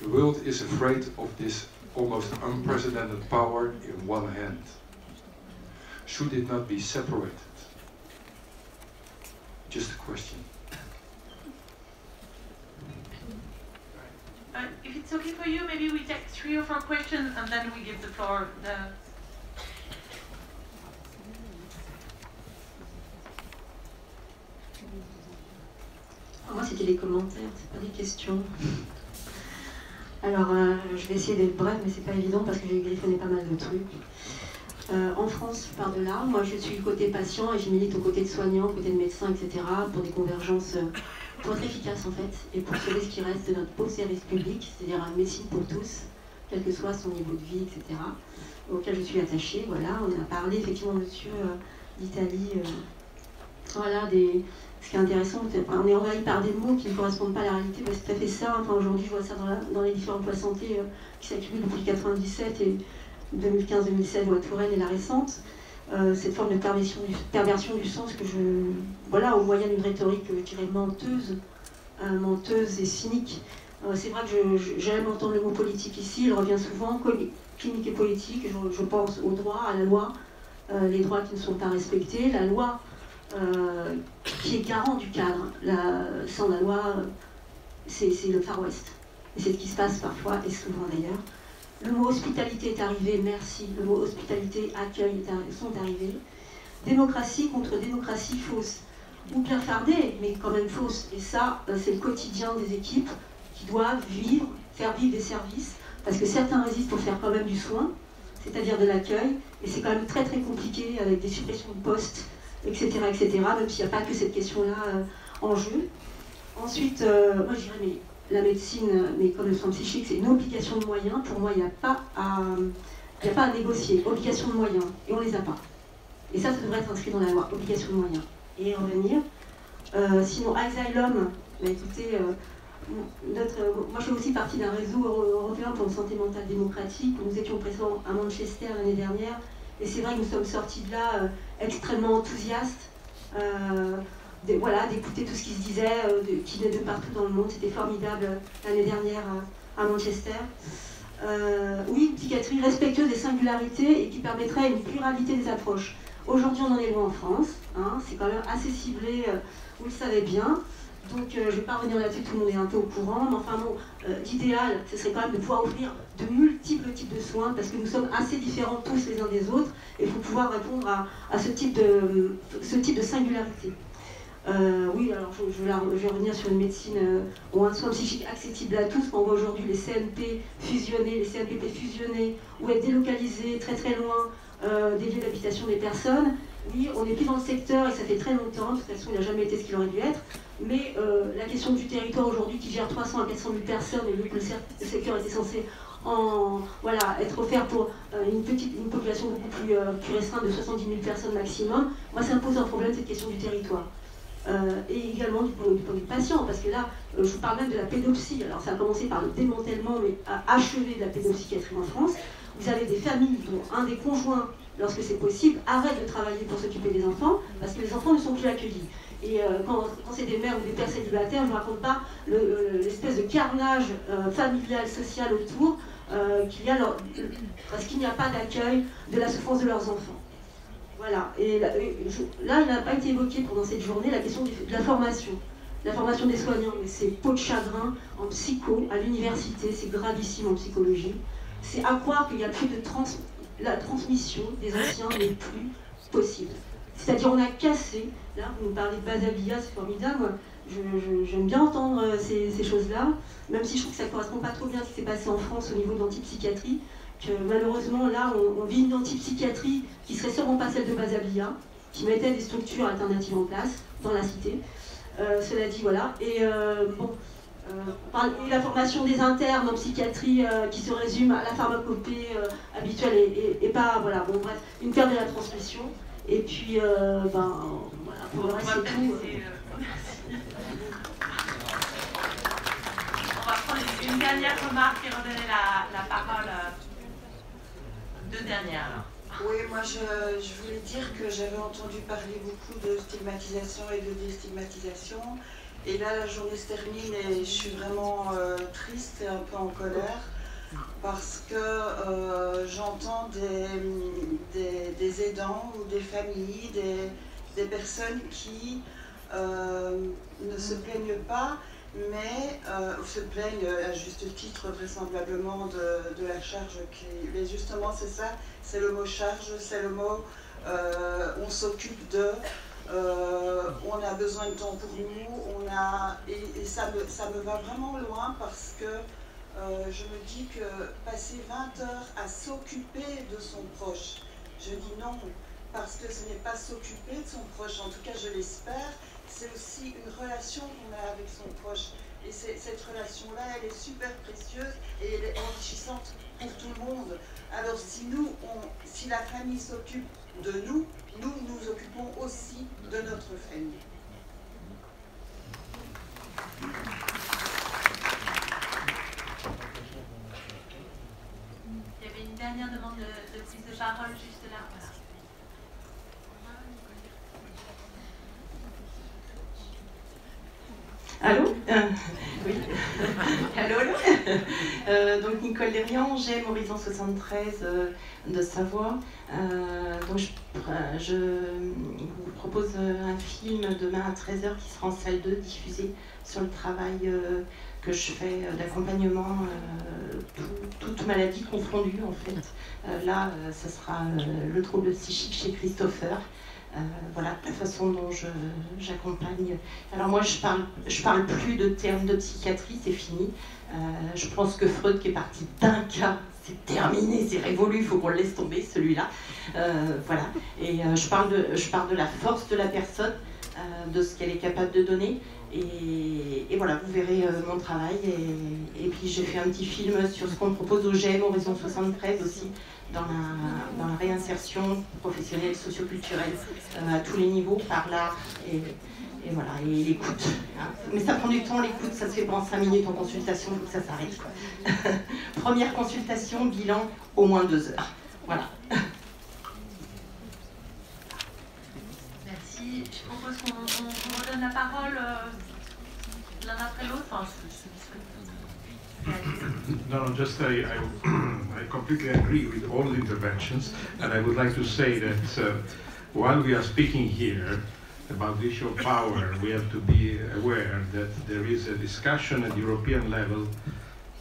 The world is afraid of this almost unprecedented power in one hand. Should it not be separated? Just a question. If it's okay for you, maybe we take 3 or 4 questions and then we give the floor. Moi, c'était des commentaires, c'est pas des questions. Alors, je vais essayer d'être bref, mais c'est pas évident parce que j'ai griffonné pas mal de trucs. En France, je pars de là. Moi, je suis côté patient et je milite aux côtés de soignants, aux côtés de médecins, etc. pour des convergences pour être efficaces en fait et pour sauver ce qui reste de notre beau service public, c'est-à-dire une médecine pour tous, quel que soit son niveau de vie, etc. auquel je suis attachée. Voilà, on a parlé effectivement, monsieur d'Italie, voilà, ce qui est intéressant, on est envahi par des mots qui ne correspondent pas à la réalité, c'est tout à fait ça. Enfin, aujourd'hui, je vois ça dans les différents poids santé qui s'accumulent depuis 1997 et 2015-2016, la Touraine et la récente. Cette forme de perversion du sens que voilà, au moyen d'une rhétorique, je dirais, menteuse et cynique. C'est vrai que j'aime entendre le mot politique ici, il revient souvent, clinique et politique, je pense au droit, à la loi, les droits qui ne sont pas respectés, la loi qui est garant du cadre. Sans la loi, c'est le Far West. Et c'est ce qui se passe parfois, et souvent d'ailleurs. Le mot hospitalité est arrivé, merci. Le mot hospitalité, accueil sont arrivés. Démocratie contre démocratie fausse. Ou bien fardée, mais quand même fausse. Et ça, c'est le quotidien des équipes qui doivent faire vivre des services. Parce que certains résistent pour faire quand même du soin, c'est-à-dire de l'accueil. Et c'est quand même très très compliqué avec des suppressions de postes, etc. même s'il n'y a pas que cette question-là en jeu. Ensuite, moi je dirais, mais la médecine, mais comme le soin psychique, c'est une obligation de moyens. Pour moi, il n'y a pas à négocier. Obligation de moyens. Et on ne les a pas. Et ça devrait être inscrit dans la loi. Obligation de moyens. Et revenir. Sinon, Asylum, bah, écoutez, moi je fais aussi partie d'un réseau européen pour une santé mentale démocratique. Nous étions présents à Manchester l'année dernière. Et c'est vrai que nous sommes sortis de là extrêmement enthousiastes. Voilà, d'écouter tout ce qui se disait, qui venait de partout dans le monde. C'était formidable l'année dernière à Manchester. Oui, une psychiatrie respectueuse des singularités et qui permettrait une pluralité des approches. Aujourd'hui, on en est loin en France. Hein, c'est quand même assez ciblé, vous le savez bien. Donc, je ne vais pas revenir là-dessus, tout le monde est un peu au courant. Mais enfin bon, l'idéal, ce serait quand même de pouvoir offrir de multiples types de soins parce que nous sommes assez différents tous les uns des autres. Et il faut pouvoir répondre à ce type de singularité. Oui, alors je vais revenir sur une médecine ou un soin psychique accessible à tous. Quand on voit aujourd'hui les CNP fusionnés, les CNPP fusionnés ou être délocalisés très très loin des lieux d'habitation des personnes. Oui, on est plus dans le secteur et ça fait très longtemps. De toute façon, il n'a jamais été ce qu'il aurait dû être. Mais la question du territoire aujourd'hui qui gère 300 à 400 000 personnes et vu que le secteur était censé être offert pour une population beaucoup plus restreinte de 70 000 personnes maximum, moi ça me pose un problème cette question du territoire. Et également du point de vue patient, parce que là, je vous parle même de la pédopsie. Alors ça a commencé par le démantèlement, mais à achever de la pédopsychiatrie en France. Vous avez des familles dont un des conjoints, lorsque c'est possible, arrête de travailler pour s'occuper des enfants, parce que les enfants ne sont plus accueillis. Et quand c'est des mères ou des pères célibataires, je ne vous raconte pas l'espèce de carnage familial, social autour, parce qu'il n'y a pas d'accueil de la souffrance de leurs enfants. Voilà, et là, il n'a pas été évoqué pendant cette journée la question de la formation. La formation des soignants, mais c'est peau de chagrin en psycho, à l'université, c'est gravissime en psychologie. C'est à croire qu'il n'y a plus de la transmission des anciens n'est plus possible. C'est-à-dire on a cassé, là vous nous parlez de Basabilla, c'est formidable, j'aime bien entendre ces choses-là, même si je trouve que ça ne correspond pas trop bien à ce qui s'est passé en France au niveau de l'antipsychiatrie. Que malheureusement là on vit une antipsychiatrie qui serait sûrement pas celle de Basabilla, qui mettait des structures alternatives en place dans la cité. Cela dit, voilà. Et la formation des internes en psychiatrie qui se résume à la pharmacopée habituelle et pas, voilà, bon bref, une perte de la transmission. Et puis, voilà, pour le reste c'est tout. On va prendre une dernière remarque et redonner la parole. Deux dernières. Oui, moi je voulais dire que j'avais entendu parler beaucoup de stigmatisation et de déstigmatisation. Et là, la journée se termine et je suis vraiment triste et un peu en colère parce que j'entends des aidants ou des familles, des personnes qui ne se plaignent pas, mais se plaignent à juste titre vraisemblablement de la charge mais justement c'est ça, c'est le mot charge, c'est le mot on s'occupe de, on a besoin de temps pour nous, et ça me va vraiment loin parce que je me dis que passer 20 heures à s'occuper de son proche, Je dis non, parce que ce n'est pas s'occuper de son proche, en tout cas je l'espère, c'est aussi une relation qu'on a avec son proche. Et cette relation-là, elle est super précieuse et elle est enrichissante pour tout le monde. Alors si la famille s'occupe de nous, nous nous occupons aussi de notre famille. Il y avait une dernière demande de prise de parole juste là. Voilà. Allô oui. Allô. Donc Nicole Lérian, j'aime Horizon 73 de Savoie. Donc je vous propose un film demain à 13h qui sera en salle 2 diffusé sur le travail que je fais d'accompagnement, toute maladie confondue en fait. Là, ce sera le trouble psychique chez Christopher. Voilà la façon dont j'accompagne. Alors moi, je parle plus de termes de psychiatrie, c'est fini. Je pense que Freud qui est parti d'un cas, c'est terminé, c'est révolu, il faut qu'on le laisse tomber celui-là. Voilà. Et je parle de la force de la personne, de ce qu'elle est capable de donner. Et voilà, vous verrez mon travail. Et puis j'ai fait un petit film sur ce qu'on propose au GM Horizon 73 aussi, dans la réinsertion professionnelle, socioculturelle, à tous les niveaux, par l'art et voilà, et l'écoute. Hein. Mais ça prend du temps, l'écoute, ça se fait pas en 5 minutes en consultation, il faut que ça s'arrête. Première consultation, bilan, au moins 2 heures. Voilà. Merci. Je propose qu'on redonne la parole l'un après l'autre. Enfin, No, just I completely agree with all the interventions, and I would like to say that while we are speaking here about the issue of power, we have to be aware that there is a discussion at the European level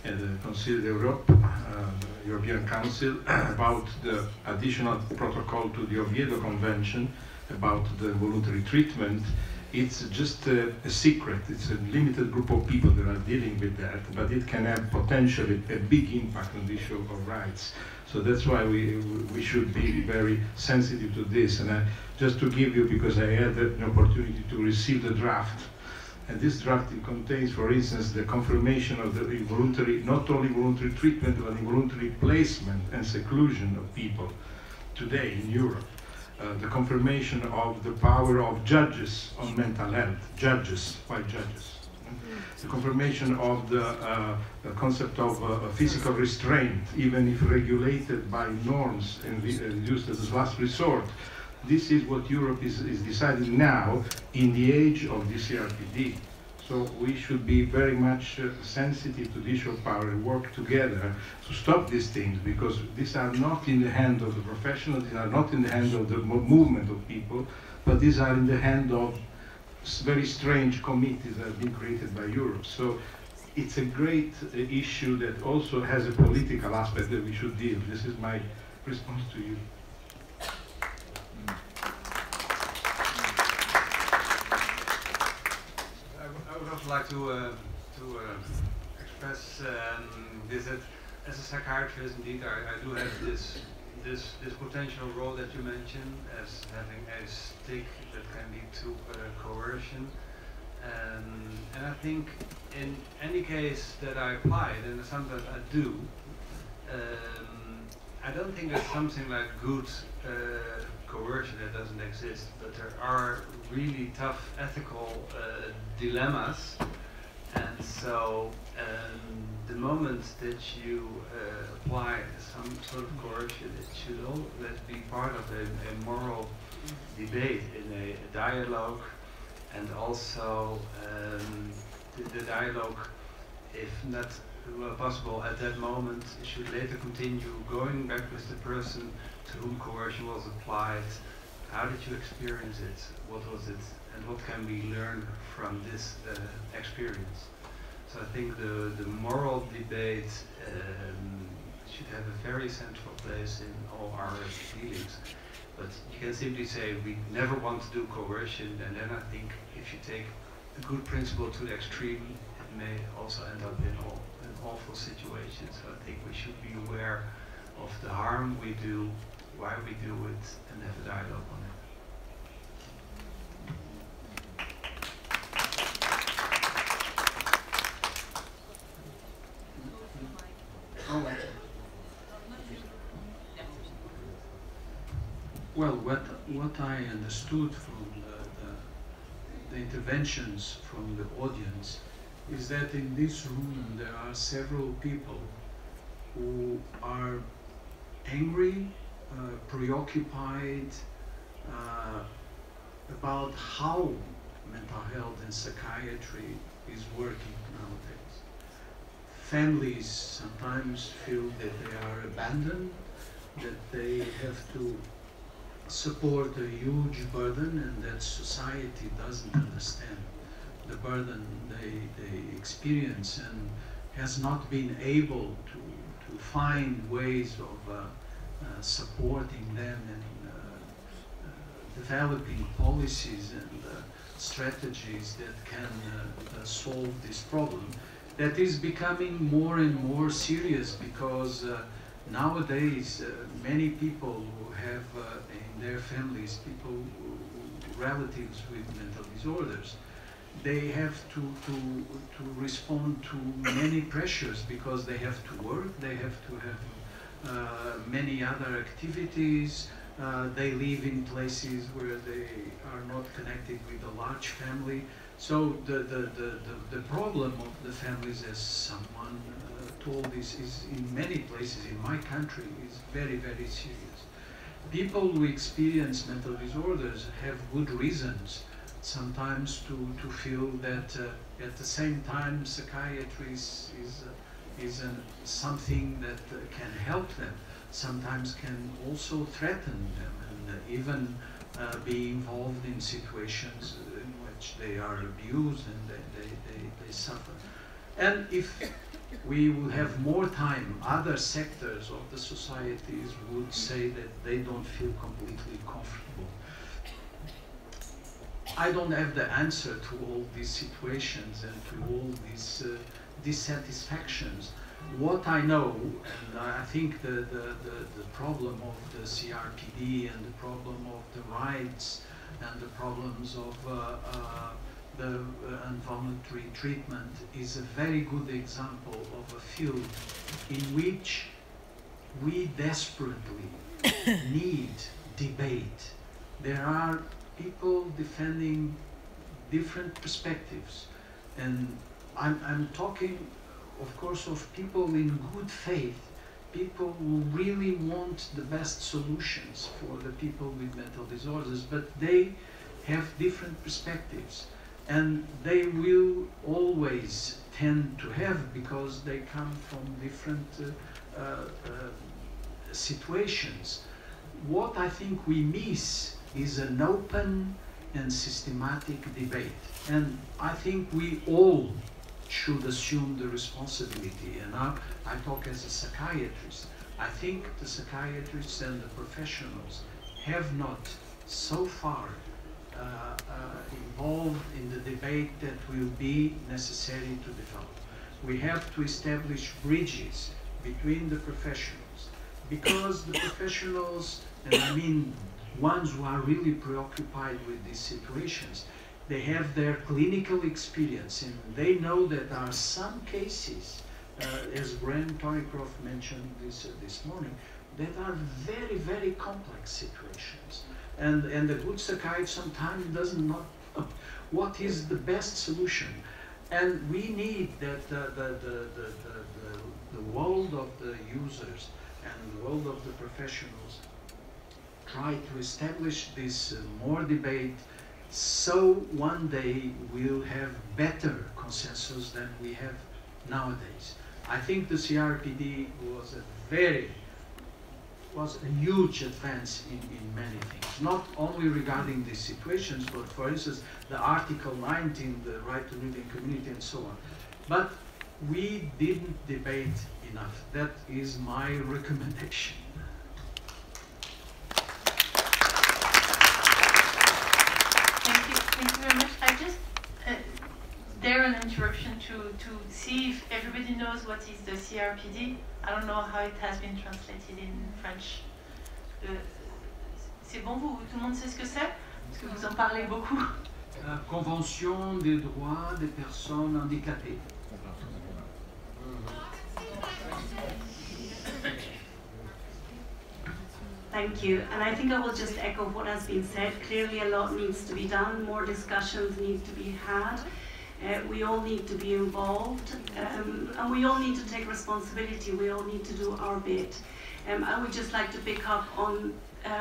at the Council d'Europe, European Council, about the additional protocol to the Oviedo Convention about the voluntary treatment. It's just a secret. It's a limited group of people that are dealing with that, but it can have potentially a big impact on the issue of rights. So that's why we should be very sensitive to this. And just to give you, because I had an opportunity to receive the draft, and this draft contains, for instance, the confirmation of the involuntary, not only voluntary treatment, but involuntary placement and seclusion of people today in Europe. The confirmation of the power of judges on mental health. Judges, why judges? The confirmation of the concept of physical restraint, even if regulated by norms and used as a last resort. This is what Europe is deciding now in the age of the CRPD. So we should be very much sensitive to the issue of power and work together to stop these things, because these are not in the hand of the professionals, these are not in the hand of the movement of people, but these are in the hand of very strange committees that have been created by Europe. So it's a great issue that also has a political aspect that we should deal. This is my response to you. I would also like to express this, that as a psychiatrist, indeed, I do have this potential role that you mentioned as having a stick that can lead to coercion. And I think in any case that I apply it, and sometimes I do, I don't think there's something like good coercion that doesn't exist, but there are really tough ethical dilemmas, and so the moment that you apply some sort of coercion, it should always be part of a moral debate in a dialogue, and also the dialogue, if not possible at that moment, should later continue going back with the person to whom coercion was applied. How did you experience it? What was it? And what can we learn from this experience? So I think the moral debate should have a very central place in all our dealings. But you can simply say we never want to do coercion, and then I think if you take a good principle to the extreme, it may also end up in awful situations. So I think we should be aware of the harm we do why we do it and have a dialogue on it. Well, what I understood from the interventions from the audience is that in this room there are several people who are angry, preoccupied about how mental health and psychiatry is working nowadays. Families sometimes feel that they are abandoned, that they have to support a huge burden, and that society doesn't understand the burden they experience and has not been able to find ways of supporting them and developing policies and strategies that can solve this problem. That is becoming more and more serious because nowadays many people who have in their families relatives with mental disorders, they have to respond to many pressures because they have to work, they have to have many other activities, they live in places where they are not connected with a large family. So the problem of the families, as someone told, is in many places in my country is very, very serious. People who experience mental disorders have good reasons sometimes to feel that at the same time psychiatry is something that can help them, sometimes can also threaten them and even be involved in situations in which they are abused and they suffer. And if we will have more time, other sectors of the societies would say that they don't feel completely comfortable. I don't have the answer to all these situations and to all these dissatisfactions. What I know, and I think the problem of the CRPD and the problem of the rights and the problems of the involuntary treatment is a very good example of a field in which we desperately need debate. There are people defending different perspectives, and I'm talking, of course, of people in good faith, people who really want the best solutions for the people with mental disorders, but they have different perspectives. And they will always tend to have, because they come from different situations. What I think we miss is an open and systematic debate. And I think we all should assume the responsibility. And I talk as a psychiatrist. I think the psychiatrists and the professionals have not so far involved in the debate that will be necessary to develop. We have to establish bridges between the professionals, because the professionals, and I mean ones who are really preoccupied with these situations, they have their clinical experience and they know that there are some cases, as Graham Thornycroft mentioned this morning, that are very, very complex situations. And the good psychiatrist sometimes doesn't know what is the best solution. And we need that the world of the users and the world of the professionals try to establish this more debate, so one day we'll have better consensus than we have nowadays. I think the CRPD was a huge advance in many things, not only regarding these situations, but for instance, the Article 19, the right to live in community and so on. But we didn't debate enough. That is my recommendation. Thank you very much. I just dare an interruption to see if everybody knows what is the CRPD. I don't know how it has been translated in French. c'est bon, tout le monde sait ce que c'est? Parce que vous en parlez beaucoup. Convention des droits des personnes handicapées. Thank you. And I think I will just echo what has been said. Clearly a lot needs to be done, more discussions need to be had. We all need to be involved, and we all need to take responsibility. We all need to do our bit. I would just like to pick up on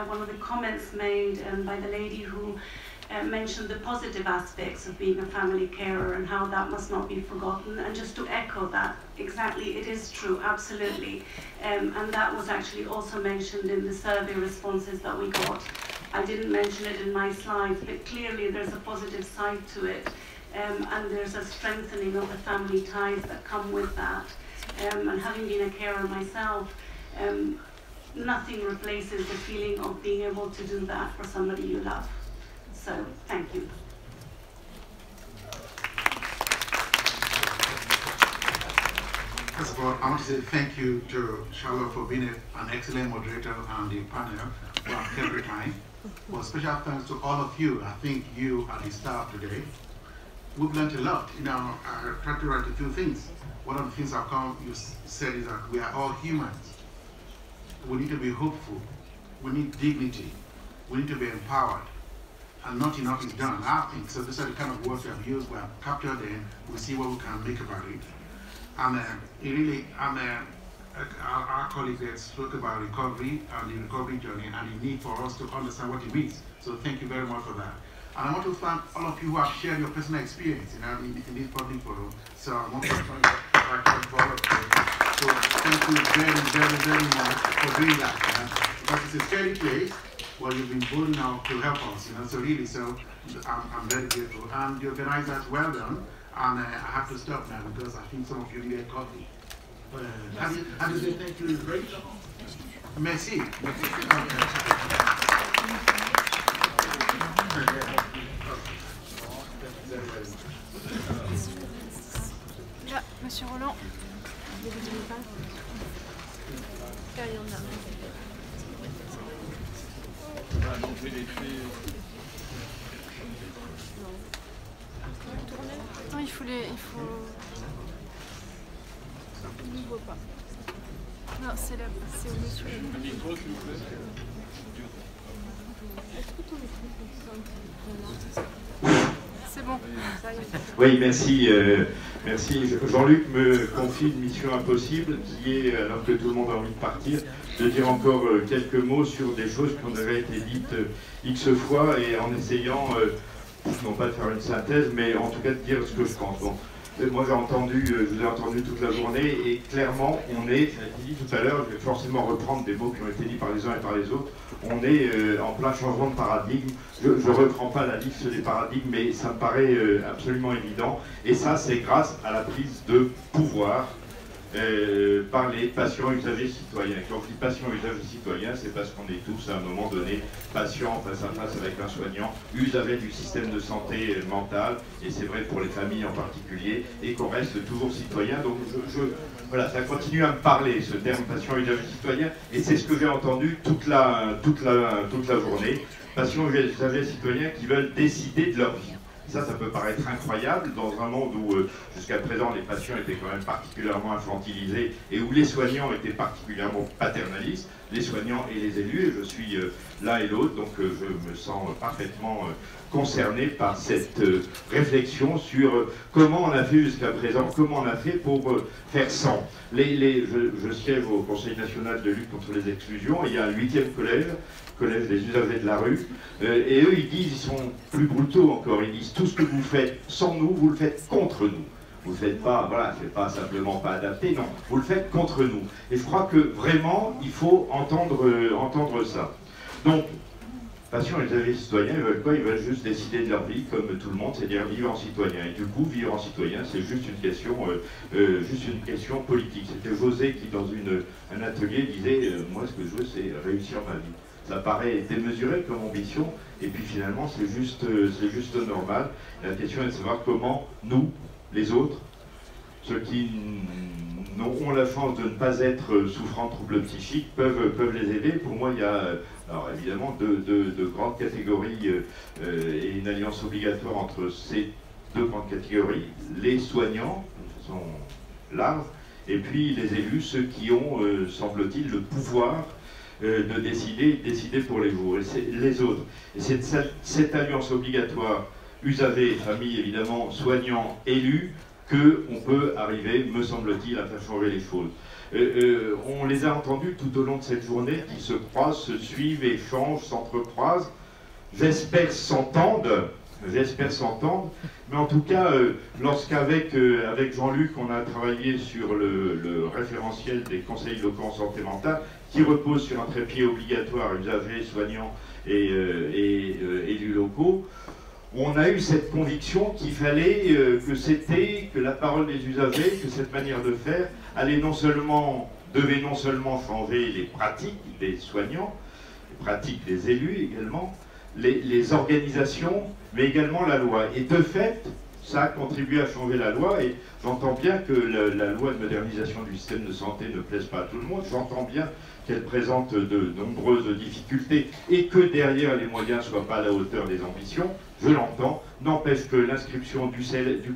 one of the comments made by the lady who mentioned the positive aspects of being a family carer and how that must not be forgotten. And just to echo that, exactly, it is true, absolutely. And that was actually also mentioned in the survey responses that we got. I didn't mention it in my slides, but clearly there's a positive side to it. And there's a strengthening of the family ties that come with that. And having been a carer myself, nothing replaces the feeling of being able to do that for somebody you love. So, thank you. First of all, I want to say thank you to Charlotte for being an excellent moderator and the panel every time. Well, special thanks to all of you. I think you are the staff today. We've learned a lot. You know, I tried to write a few things. One of the things you said is that we are all humans. We need to be hopeful. We need dignity. We need to be empowered. And not enough is done, I think. So these are the kind of words we have used, we have captured them, we'll see what we can make about it. And our colleague there spoke about recovery and the recovery journey and the need for us to understand what it means. So thank you very much for that. And I want to thank all of you who have shared your personal experience in this public forum. So I want to thank for all of you. So thank you very, very, very much for doing that. Because it's a scary place. Well, you've been bold enough to help us, so really, I'm very grateful. And the organizers, well done. And I have to stop now because I think some of you need a coffee. How do you say thank you in French? Merci. Là, Monsieur Roland. Là, il y en a. Non, il faut. On ne voit pas. Non, c'est là, c'est au monsieur. Le micro, s'il vous plaît. Est-ce que ton micro c'est bon. Oui, merci. Merci. Jean-Luc me confie une mission impossible qui est, alors que tout le monde a envie de partir, de dire encore quelques mots sur des choses qui ont déjà été dites X fois et en essayant, non pas de faire une synthèse, mais en tout cas de dire ce que je pense. Bon, moi je vous ai entendu toute la journée et clairement on est, je l'ai dit tout à l'heure, je vais forcément reprendre des mots qui ont été dits par les uns et par les autres, on est en plein changement de paradigme. Je ne reprends pas la liste des paradigmes, mais ça me paraît absolument évident. Et ça, c'est grâce à la prise de pouvoir par les patients usagers citoyens. Quand je dis patients usagers citoyens, c'est parce qu'on est tous à un moment donné patients face à face avec un soignant, usagers du système de santé mentale, et c'est vrai pour les familles en particulier, et qu'on reste toujours citoyen. Donc voilà, ça continue à me parler, ce terme patient usagers citoyens, et c'est ce que j'ai entendu toute la journée. Patients usagers citoyens qui veulent décider de leur vie. Ça peut paraître incroyable dans un monde où jusqu'à présent les patients étaient quand même particulièrement infantilisés et où les soignants étaient particulièrement paternalistes, les soignants et les élus, et je suis l'un et l'autre, donc je me sens parfaitement concerné par cette réflexion sur comment on a fait jusqu'à présent, comment on a fait pour faire sans. Je siège au Conseil national de lutte contre les exclusions, et il y a un 8e collège des usagers de la rue, et eux ils disent, ils sont plus brutaux encore, ils disent tout ce que vous faites sans nous, vous le faites contre nous. Vous ne faites pas, voilà, c'est pas simplement pas adapté, non, vous le faites contre nous. Et je crois que vraiment, il faut entendre ça. Donc, patients et usagers citoyens, ils veulent quoi? Ils veulent juste décider de leur vie comme tout le monde, c'est-à-dire vivre en citoyen. Et du coup, vivre en citoyen, c'est juste une question politique. C'était José qui, dans un atelier, disait moi, ce que je veux, c'est réussir ma vie. Ça paraît démesuré comme ambition, et puis finalement, c'est juste normal. La question est de savoir comment nous, les autres, ceux qui ont la chance de ne pas être souffrant de troubles psychiques peuvent les aider. Pour moi, il y a alors évidemment deux grandes catégories et une alliance obligatoire entre ces deux grandes catégories. Les soignants, de façon large, et puis les élus, ceux qui ont, semble-t-il, le pouvoir de décider pour les autres. Et c'est cette alliance obligatoire, usagers, famille évidemment, soignants, élus, qu'on peut arriver, me semble-t-il, à faire changer les choses. On les a entendus tout au long de cette journée, qui se croisent, se suivent, échangent, s'entrecroisent. J'espère s'entendent, mais en tout cas, lorsqu'avec Jean-Luc, on a travaillé sur le référentiel des conseils locaux en santé mentale, qui repose sur un trépied obligatoire, usagers, soignants et élus locaux, on a eu cette conviction qu'il fallait que la parole des usagers, que cette manière de faire devait non seulement changer les pratiques des soignants, les pratiques des élus également, les organisations, mais également la loi. Et de fait, ça a contribué à changer la loi, et j'entends bien que la loi de modernisation du système de santé ne plaise pas à tout le monde, j'entends bien qu'elle présente de nombreuses difficultés, et que derrière les moyens ne soient pas à la hauteur des ambitions, je l'entends. N'empêche que l'inscription du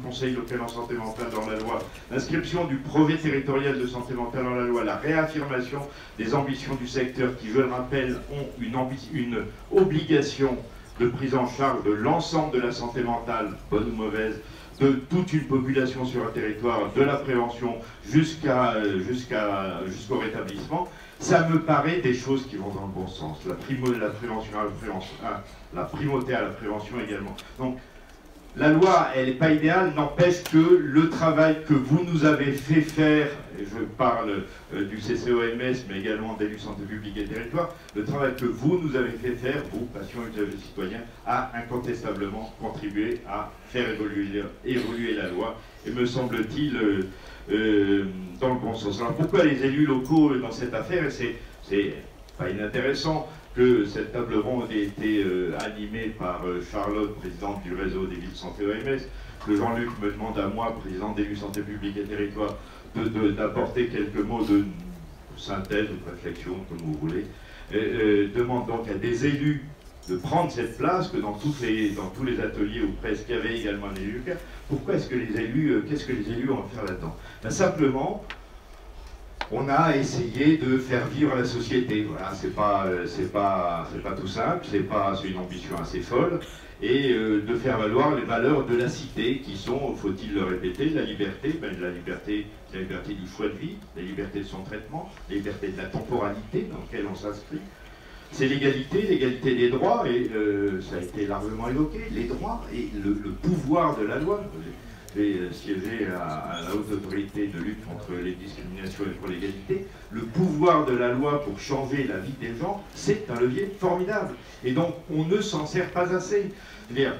Conseil local en santé mentale dans la loi, l'inscription du brevet territorial de santé mentale dans la loi, la réaffirmation des ambitions du secteur qui, je le rappelle, ont une obligation de prise en charge de l'ensemble de la santé mentale, bonne ou mauvaise, de toute une population sur un territoire, de la prévention jusqu'au rétablissement, ça me paraît des choses qui vont dans le bon sens. La primauté à la prévention également. Donc, la loi, elle n'est pas idéale, n'empêche que le travail que vous nous avez fait faire, et je parle du CCOMS, mais également d'élus santé publique et territoire, le travail que vous nous avez fait faire, vous, patients, usagers, citoyens, a incontestablement contribué à faire évoluer la loi, et me semble-t-il dans le bon sens. Alors pourquoi les élus locaux dans cette affaire? C'est pas inintéressant que cette table ronde ait été animée par Charlotte, présidente du réseau des villes santé OMS, que Jean-Luc me demande à moi, président d'élus santé publique et territoire, d'apporter quelques mots de synthèse ou de réflexion, comme vous voulez, demande donc à des élus de prendre cette place, que dans tous les ateliers ou presque, il y avait également un élu. Pourquoi est-ce que les élus, qu'est-ce que les élus ont à faire là-dedans? Ben, simplement, on a essayé de faire vivre la société. Voilà, c'est pas tout simple, c'est une ambition assez folle, et de faire valoir les valeurs de la cité, qui sont, faut-il le répéter, la liberté, la liberté du choix de vie, la liberté de son traitement, la liberté de la temporalité dans laquelle on s'inscrit. C'est l'égalité des droits, et ça a été largement évoqué, les droits et le pouvoir de la loi. J'ai siégé à la haute autorité de lutte contre les discriminations et pour l'égalité. Le pouvoir de la loi pour changer la vie des gens, c'est un levier formidable. Et donc, on ne s'en sert pas assez. C'est-à-dire,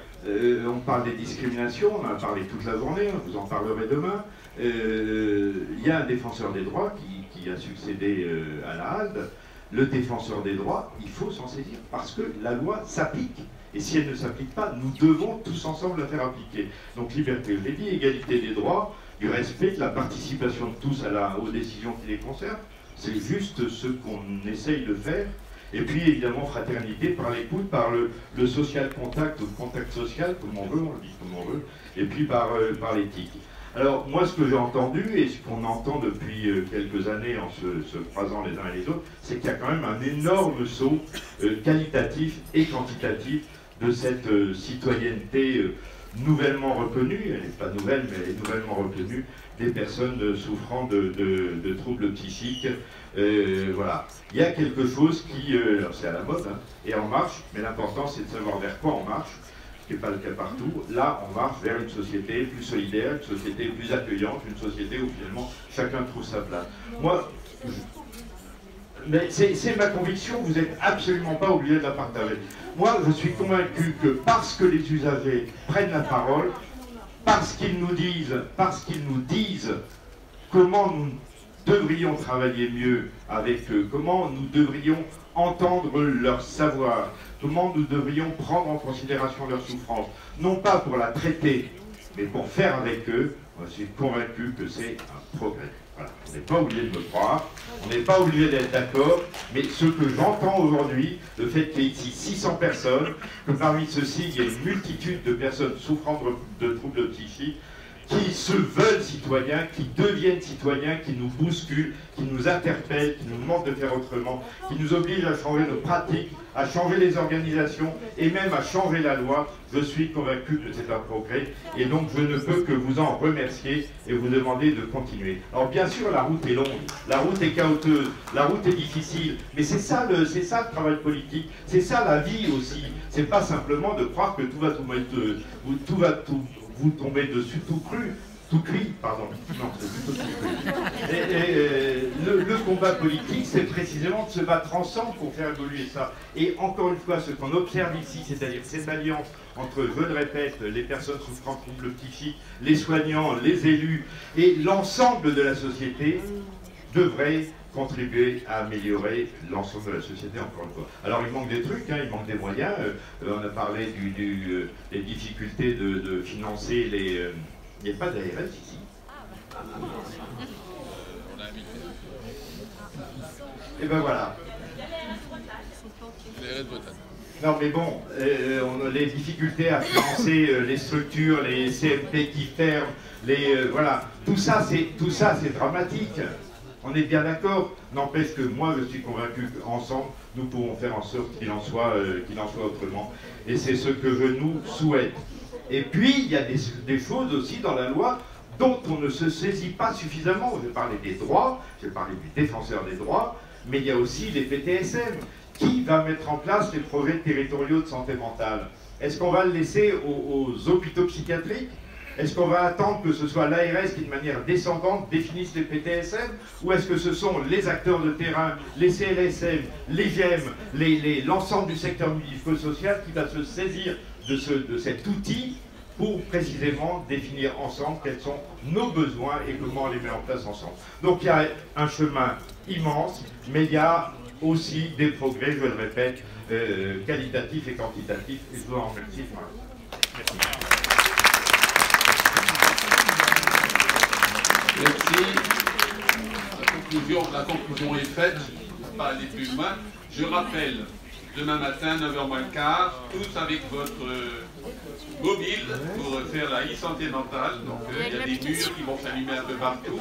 on parle des discriminations, on en a parlé toute la journée, vous en parlerez demain. Il y a un défenseur des droits qui a succédé à la HALD. Le défenseur des droits, il faut s'en saisir, parce que la loi s'applique. Et si elle ne s'applique pas, nous devons tous ensemble la faire appliquer. Donc liberté, je l'ai dit, égalité des droits, du respect, de la participation de tous aux décisions qui les concernent. C'est juste ce qu'on essaye de faire. Et puis évidemment fraternité par l'écoute, par le social contact, ou le contact social, comme on veut, on le dit comme on veut, et puis par l'éthique. Alors moi, ce que j'ai entendu, et ce qu'on entend depuis quelques années en se croisant les uns et les autres, c'est qu'il y a quand même un énorme saut qualitatif et quantitatif de cette citoyenneté nouvellement reconnue. Elle n'est pas nouvelle, mais elle est nouvellement reconnue, des personnes souffrant de troubles psychiques. Voilà. Il y a quelque chose qui, c'est à la mode, hein, est en marche, mais l'important c'est de savoir vers quoi on marche, ce qui n'est pas le cas partout. Là, on marche vers une société plus solidaire, une société plus accueillante, une société où finalement chacun trouve sa place. Moi, mais c'est ma conviction, vous n'êtes absolument pas obligé de la partager. Moi, je suis convaincu que parce que les usagers prennent la parole, parce qu'ils nous disent comment nous devrions travailler mieux avec eux, comment nous devrions entendre leur savoir, comment nous devrions prendre en considération leur souffrance, non pas pour la traiter, mais pour faire avec eux, moi, je suis convaincu que c'est un progrès. Voilà. On n'est pas obligé de me croire, on n'est pas obligé d'être d'accord, mais ce que j'entends aujourd'hui, le fait qu'il y ait ici 600 personnes, que parmi ceux-ci, il y a une multitude de personnes souffrant de troubles psychiques, qui se veulent citoyens, qui deviennent citoyens, qui nous bousculent, qui nous interpellent, qui nous demandent de faire autrement, qui nous obligent à changer nos pratiques, à changer les organisations et même à changer la loi. Je suis convaincu que c'est un progrès et donc je ne peux que vous en remercier et vous demander de continuer. Alors bien sûr, la route est longue, la route est chaotique, la route est difficile, mais c'est ça le travail politique, c'est ça la vie aussi. C'est pas simplement de croire que tout va vous tomber dessus tout cuit, pardon. Non, c'est plutôt tout cru. Le combat politique, c'est précisément de se battre ensemble pour faire évoluer ça. Et encore une fois, ce qu'on observe ici, c'est-à-dire cette alliance entre, je le répète, les personnes souffrant de troubles psychiques, les soignants, les élus et l'ensemble de la société, devrait contribuer à améliorer l'ensemble de la société, encore une fois. Alors il manque des trucs, hein, il manque des moyens. On a parlé des difficultés de financer les... il n'y a pas d'ARS ici. Et ben voilà. Non mais bon, on a les difficultés à financer les structures, les CMP qui ferment, voilà. Tout ça c'est dramatique. On est bien d'accord, n'empêche que moi je suis convaincu qu'ensemble nous pouvons faire en sorte qu'il en soit autrement. Et c'est ce que je nous souhaite. Et puis il y a des choses aussi dans la loi dont on ne se saisit pas suffisamment. J'ai parlé des droits, j'ai parlé du défenseur des droits, mais il y a aussi les PTSM. Qui va mettre en place les projets territoriaux de santé mentale? Est-ce qu'on va le laisser aux hôpitaux psychiatriques? Est-ce qu'on va attendre que ce soit l'ARS qui, de manière descendante, définisse les PTSM? Ou est-ce que ce sont les acteurs de terrain, les CLSM, les GEM, l'ensemble du secteur médico-social qui va se saisir de cet outil pour précisément définir ensemble quels sont nos besoins et comment on les met en place ensemble? Donc il y a un chemin immense, mais il y a aussi des progrès, je le répète, qualitatifs et quantitatifs. Et je vous en remercie. Merci. La conclusion est faite. Je ne vais pas aller plus loin. Je rappelle, demain matin, 9h moins le quart, tous avec votre mobile pour faire la e-santé mentale. Donc il y a des murs qui vont s'allumer un peu partout.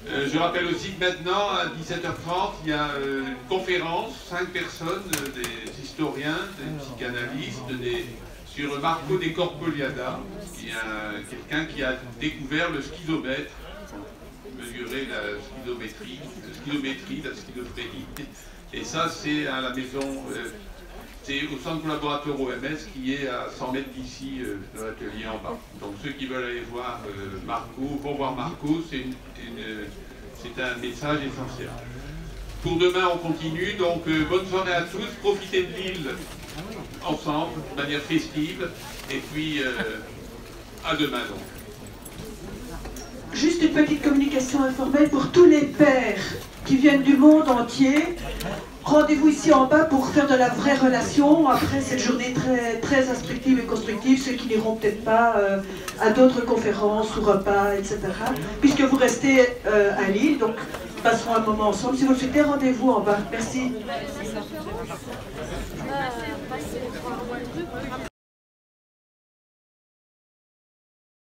Je rappelle aussi que maintenant, à 17h30, il y a une conférence, 5 personnes, des historiens, des psychanalystes, sur Marco de Corpoliada, qui est quelqu'un qui a découvert le schizomètre, mesurer la schizométrie, la schizophrénie. Et ça, c'est à la maison, c'est au centre collaborateur OMS qui est à 100 mètres d'ici, dans l'atelier en bas. Donc ceux qui veulent aller voir Marco, vont voir Marco, c'est un message essentiel. Pour demain, on continue, donc bonne soirée à tous, profitez de l'île ensemble, de manière festive, et puis à demain donc. Juste une petite communication informelle pour tous les pères qui viennent du monde entier. Rendez-vous ici en bas pour faire de la vraie relation après cette journée très, très instructive et constructive, ceux qui n'iront peut-être pas à d'autres conférences ou repas, etc. Puisque vous restez à Lille, donc nous passerons un moment ensemble. Si vous le souhaitez, rendez-vous en bas. Merci.